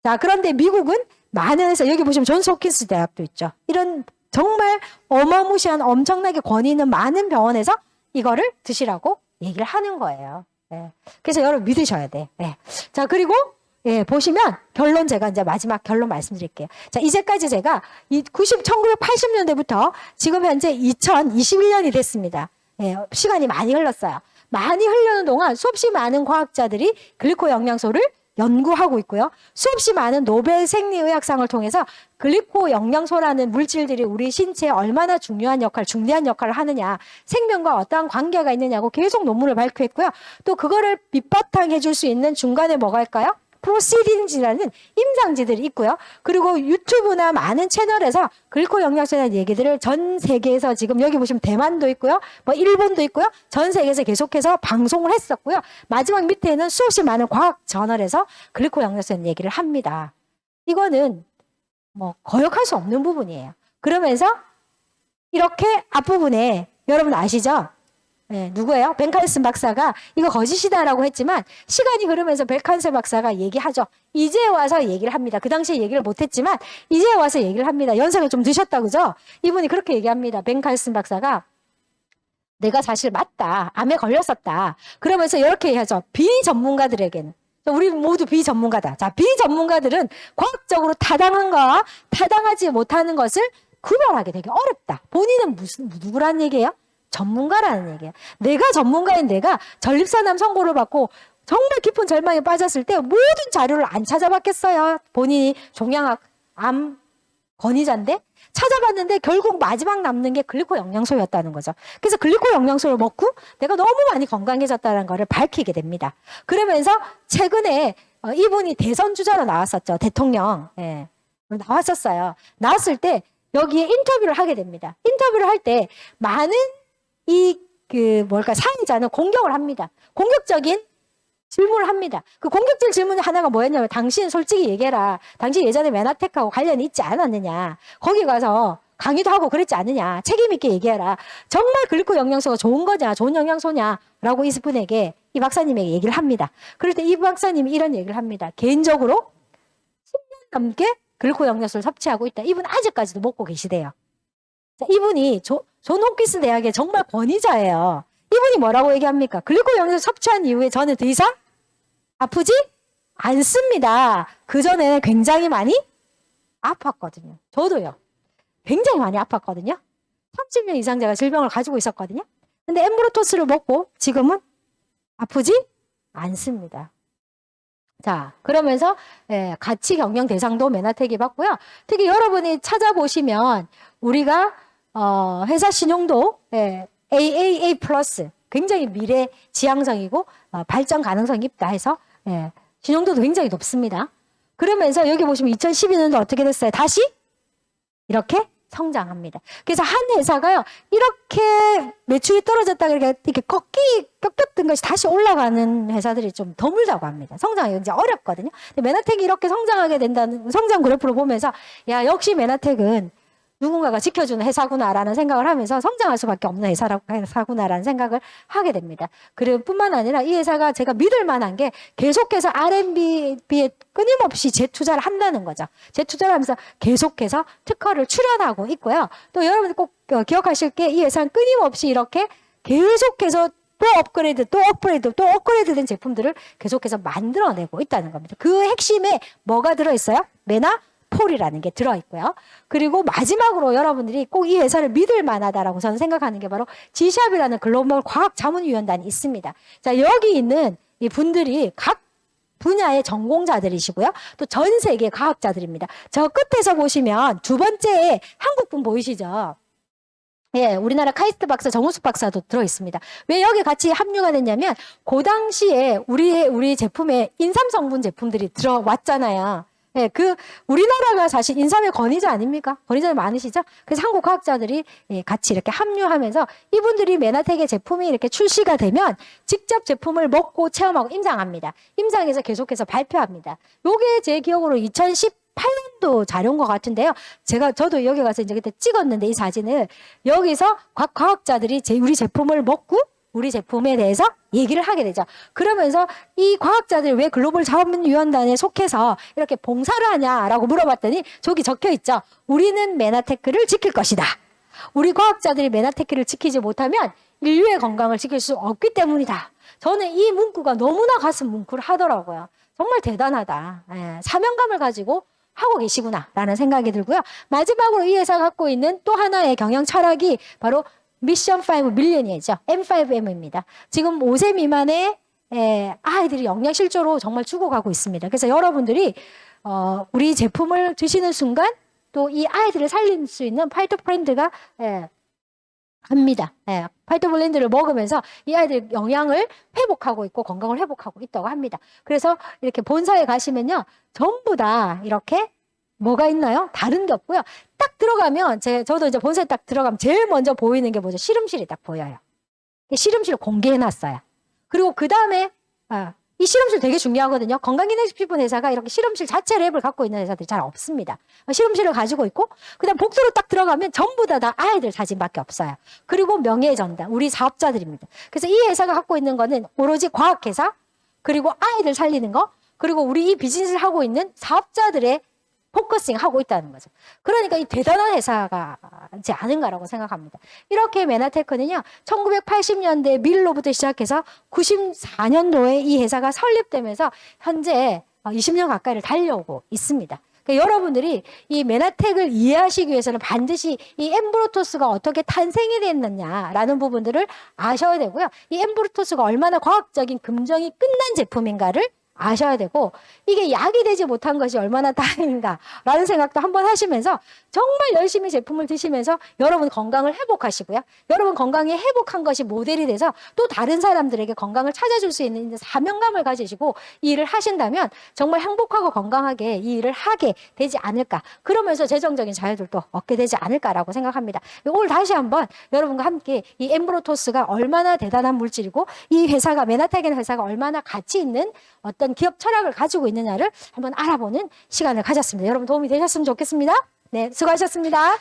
S2: 자, 그런데 미국은 많은 회사, 여기 보시면 존스 홉킨스 대학도 있죠. 이런 정말 어마무시한 엄청나게 권위 있는 많은 병원에서 이거를 드시라고 얘기를 하는 거예요. 네. 그래서 여러분 믿으셔야 돼. 네. 자, 그리고 보시면 결론 제가 이제 마지막 결론 말씀드릴게요. 자, 이제까지 제가 1980년대부터 지금 현재 2021년이 됐습니다. 시간이 많이 흘렀어요. 많이 흐르는 동안 수없이 많은 과학자들이 글리코 영양소를 연구하고 있고요. 수없이 많은 노벨 생리의학상을 통해서 글리코 영양소라는 물질들이 우리 신체에 얼마나 중요한 역할, 중대한 역할을 하느냐, 생명과 어떠한 관계가 있느냐고 계속 논문을 발표했고요. 또 그거를 밑바탕해 줄 수 있는 중간에 뭐가 할까요? 프로시딩지라는 임상지들이 있고요. 그리고 유튜브나 많은 채널에서 글리코 영양소에 대한 얘기들을 전 세계에서 지금 여기 보시면 대만도 있고요. 뭐 일본도 있고요. 전 세계에서 계속해서 방송을 했었고요. 마지막 밑에는 수없이 많은 과학 저널에서 글리코 영양소에 대한 얘기를 합니다. 이거는 뭐 거역할 수 없는 부분이에요. 그러면서 이렇게 앞부분에 여러분 아시죠? 누구예요? 벤칼슨 박사가 이거 거짓이다라고 했지만 시간이 흐르면서 벤칼슨 박사가 얘기하죠. 이제 와서 얘기를 합니다. 그 당시에 얘기를 못했지만 이제 와서 얘기를 합니다. 연세가 좀 드셨다 그죠? 이분이 그렇게 얘기합니다. 벤칼슨 박사가 내가 사실 맞다. 암에 걸렸었다. 그러면서 이렇게 얘기하죠. 비전문가들에게는. 우리 모두 비전문가다. 자, 비전문가들은 과학적으로 타당한가 타당하지 못하는 것을 구별하기 되게 어렵다. 본인은 누구란 얘기예요? 전문가라는 얘기야. 내가 전문가인 내가 전립선암 선고를 받고 정말 깊은 절망에 빠졌을 때 모든 자료를 안 찾아봤겠어요. 본인이 종양학 암 권위자인데 찾아봤는데 결국 마지막 남는 게 글리코 영양소였다는 거죠. 그래서 글리코 영양소를 먹고 내가 너무 많이 건강해졌다는 거를 밝히게 됩니다. 그러면서 최근에 이분이 대선 주자로 나왔었죠. 대통령. 나왔었어요. 나왔을 때 여기에 인터뷰를 하게 됩니다. 인터뷰를 할 때 많은 사회자는 공격을 합니다. 공격적인 질문을 합니다. 그 공격적인 질문 하나가 뭐였냐면 당신 솔직히 얘기해라. 당신 예전에 메나텍하고 관련이 있지 않았느냐. 거기 가서 강의도 하고 그랬지 않느냐. 책임 있게 얘기해라. 정말 글리코 영양소가 좋은 거냐, 좋은 영양소냐 라고 이분에게 이 박사님에게 얘기를 합니다. 그럴 때 이 박사님이 이런 얘기를 합니다. 개인적으로 10년 넘게 글리코 영양소를 섭취하고 있다. 이분 아직까지도 먹고 계시대요. 자, 이분이 존 홉킨스 대학의 정말 권위자예요. 이분이 뭐라고 얘기합니까? 글리코 영양소 섭취한 이후에 저는 더 이상 아프지 않습니다. 그전에는 굉장히 많이 아팠거든요. 저도요. 굉장히 많이 아팠거든요. 30년 이상 제가 질병을 가지고 있었거든요. 근데 엠브로토스를 먹고 지금은 아프지 않습니다. 자, 그러면서 가치 경영 대상도 메나텍이 받고요. 특히 여러분이 찾아보시면 우리가 회사 신용도 AAA 플러스 굉장히 미래 지향적이고 발전 가능성이 있다 해서 신용도도 굉장히 높습니다. 그러면서 여기 보시면 2012년도 어떻게 됐어요? 다시 이렇게 성장합니다. 그래서 한 회사가요, 이렇게 매출이 떨어졌다, 이렇게 꺾였던 것이 다시 올라가는 회사들이 좀 드물다고 합니다. 성장이 이제 어렵거든요. 근데 메나텍이 이렇게 성장하게 된다는 성장 그래프를 보면서, 야, 역시 메나텍은 누군가가 지켜주는 회사구나라는 생각을 하면서 성장할 수밖에 없는 회사구나라는 생각을 하게 됩니다. 그리고 뿐만 아니라 이 회사가 제가 믿을 만한 게 계속해서 R&B에 끊임없이 재투자를 한다는 거죠. 재투자를 하면서 계속해서 특허를 출원하고 있고요. 또 여러분들 꼭 기억하실 게 이 회사는 끊임없이 이렇게 계속해서 또 업그레이드된 제품들을 계속해서 만들어내고 있다는 겁니다. 그 핵심에 뭐가 들어있어요? 메나폴이라는 게 들어있고요. 그리고 마지막으로 여러분들이 꼭 이 회사를 믿을 만하다라고 저는 생각하는 게 바로 G샵이라는 글로벌 과학자문위원단이 있습니다. 자, 여기 있는 이 분들이 각 분야의 전공자들이시고요. 또 전 세계 과학자들입니다. 저 끝에서 보시면 두 번째에 한국분 보이시죠? 예, 우리나라 카이스트 박사, 정우숙 박사도 들어있습니다. 왜 여기 같이 합류가 됐냐면, 그 당시에 우리 제품에 인삼 성분 제품들이 들어왔잖아요. 예, 우리나라가 사실 인삼의 권위자 아닙니까? 권위자들 많으시죠? 그래서 한국 과학자들이 같이 이렇게 합류하면서 이분들이 메나텍의 제품이 이렇게 출시가 되면 직접 제품을 먹고 체험하고 임상합니다. 임상해서 계속해서 발표합니다. 요게 제 기억으로 2018년도 자료인 것 같은데요. 저도 여기 가서 이제 그때 찍었는데 이 사진을 여기서 각 과학자들이 우리 제품을 먹고 우리 제품에 대해서 얘기를 하게 되죠. 그러면서 이 과학자들이 왜 글로벌 자원위원단에 속해서 이렇게 봉사를 하냐라고 물어봤더니 저기 적혀 있죠. 우리는 메나테크를 지킬 것이다. 우리 과학자들이 메나테크를 지키지 못하면 인류의 건강을 지킬 수 없기 때문이다. 저는 이 문구가 너무나 가슴 뭉클 하더라고요. 정말 대단하다. 사명감을 가지고 하고 계시구나라는 생각이 들고요. 마지막으로 이 회사가 갖고 있는 또 하나의 경영 철학이 바로 미션 5 밀리언이죠. M5M입니다. 지금 5세 미만의 아이들이 영양실조로 정말 죽어가고 있습니다. 그래서 여러분들이 우리 제품을 드시는 순간 또 이 아이들을 살릴 수 있는 파이토브랜드가 합니다. 파이토브랜드를 먹으면서 이 아이들 영양을 회복하고 있고 건강을 회복하고 있다고 합니다. 그래서 이렇게 본사에 가시면요. 전부 다 이렇게 뭐가 있나요? 다른 게 없고요. 딱 들어가면 저도 이제 본사에 딱 들어가면 제일 먼저 보이는 게 뭐죠? 실험실이 딱 보여요. 실험실을 공개해놨어요. 그리고 그 다음에 이 실험실 되게 중요하거든요. 건강기능식품 회사가 이렇게 실험실 자체 랩을 갖고 있는 회사들이 잘 없습니다. 실험실을 가지고 있고 그다음 복도로 딱 들어가면 전부 다 아이들 사진밖에 없어요. 그리고 명예전당, 우리 사업자들입니다. 그래서 이 회사가 갖고 있는 거는 오로지 과학회사, 그리고 아이들 살리는 거, 그리고 우리 이 비즈니스를 하고 있는 사업자들의 포커싱 하고 있다는 거죠. 그러니까 이 대단한 회사가지 않은가라고 생각합니다. 이렇게 메나테크는요, 1980년대 밀로부터 시작해서 94년도에 이 회사가 설립되면서 현재 20년 가까이를 달려오고 있습니다. 그러니까 여러분들이 이 메나텍을 이해하시기 위해서는 반드시 이 엠브로토스가 어떻게 탄생이 됐느냐라는 부분들을 아셔야 되고요. 이 엠브로토스가 얼마나 과학적인 금정이 끝난 제품인가를 아셔야 되고, 이게 약이 되지 못한 것이 얼마나 다행인가라는 생각도 한번 하시면서 정말 열심히 제품을 드시면서 여러분 건강을 회복하시고요. 여러분 건강이 회복한 것이 모델이 돼서 또 다른 사람들에게 건강을 찾아줄 수 있는 사명감을 가지시고 이 일을 하신다면 정말 행복하고 건강하게 이 일을 하게 되지 않을까. 그러면서 재정적인 자유들도 얻게 되지 않을까라고 생각합니다. 오늘 다시 한번 여러분과 함께 이 엠브로토스가 얼마나 대단한 물질이고 이 회사가, 메나텍이라는 회사가 얼마나 가치 있는 어떤 기업 철학을 가지고 있느냐를 한번 알아보는 시간을 가졌습니다. 여러분 도움이 되셨으면 좋겠습니다. 네, 수고하셨습니다.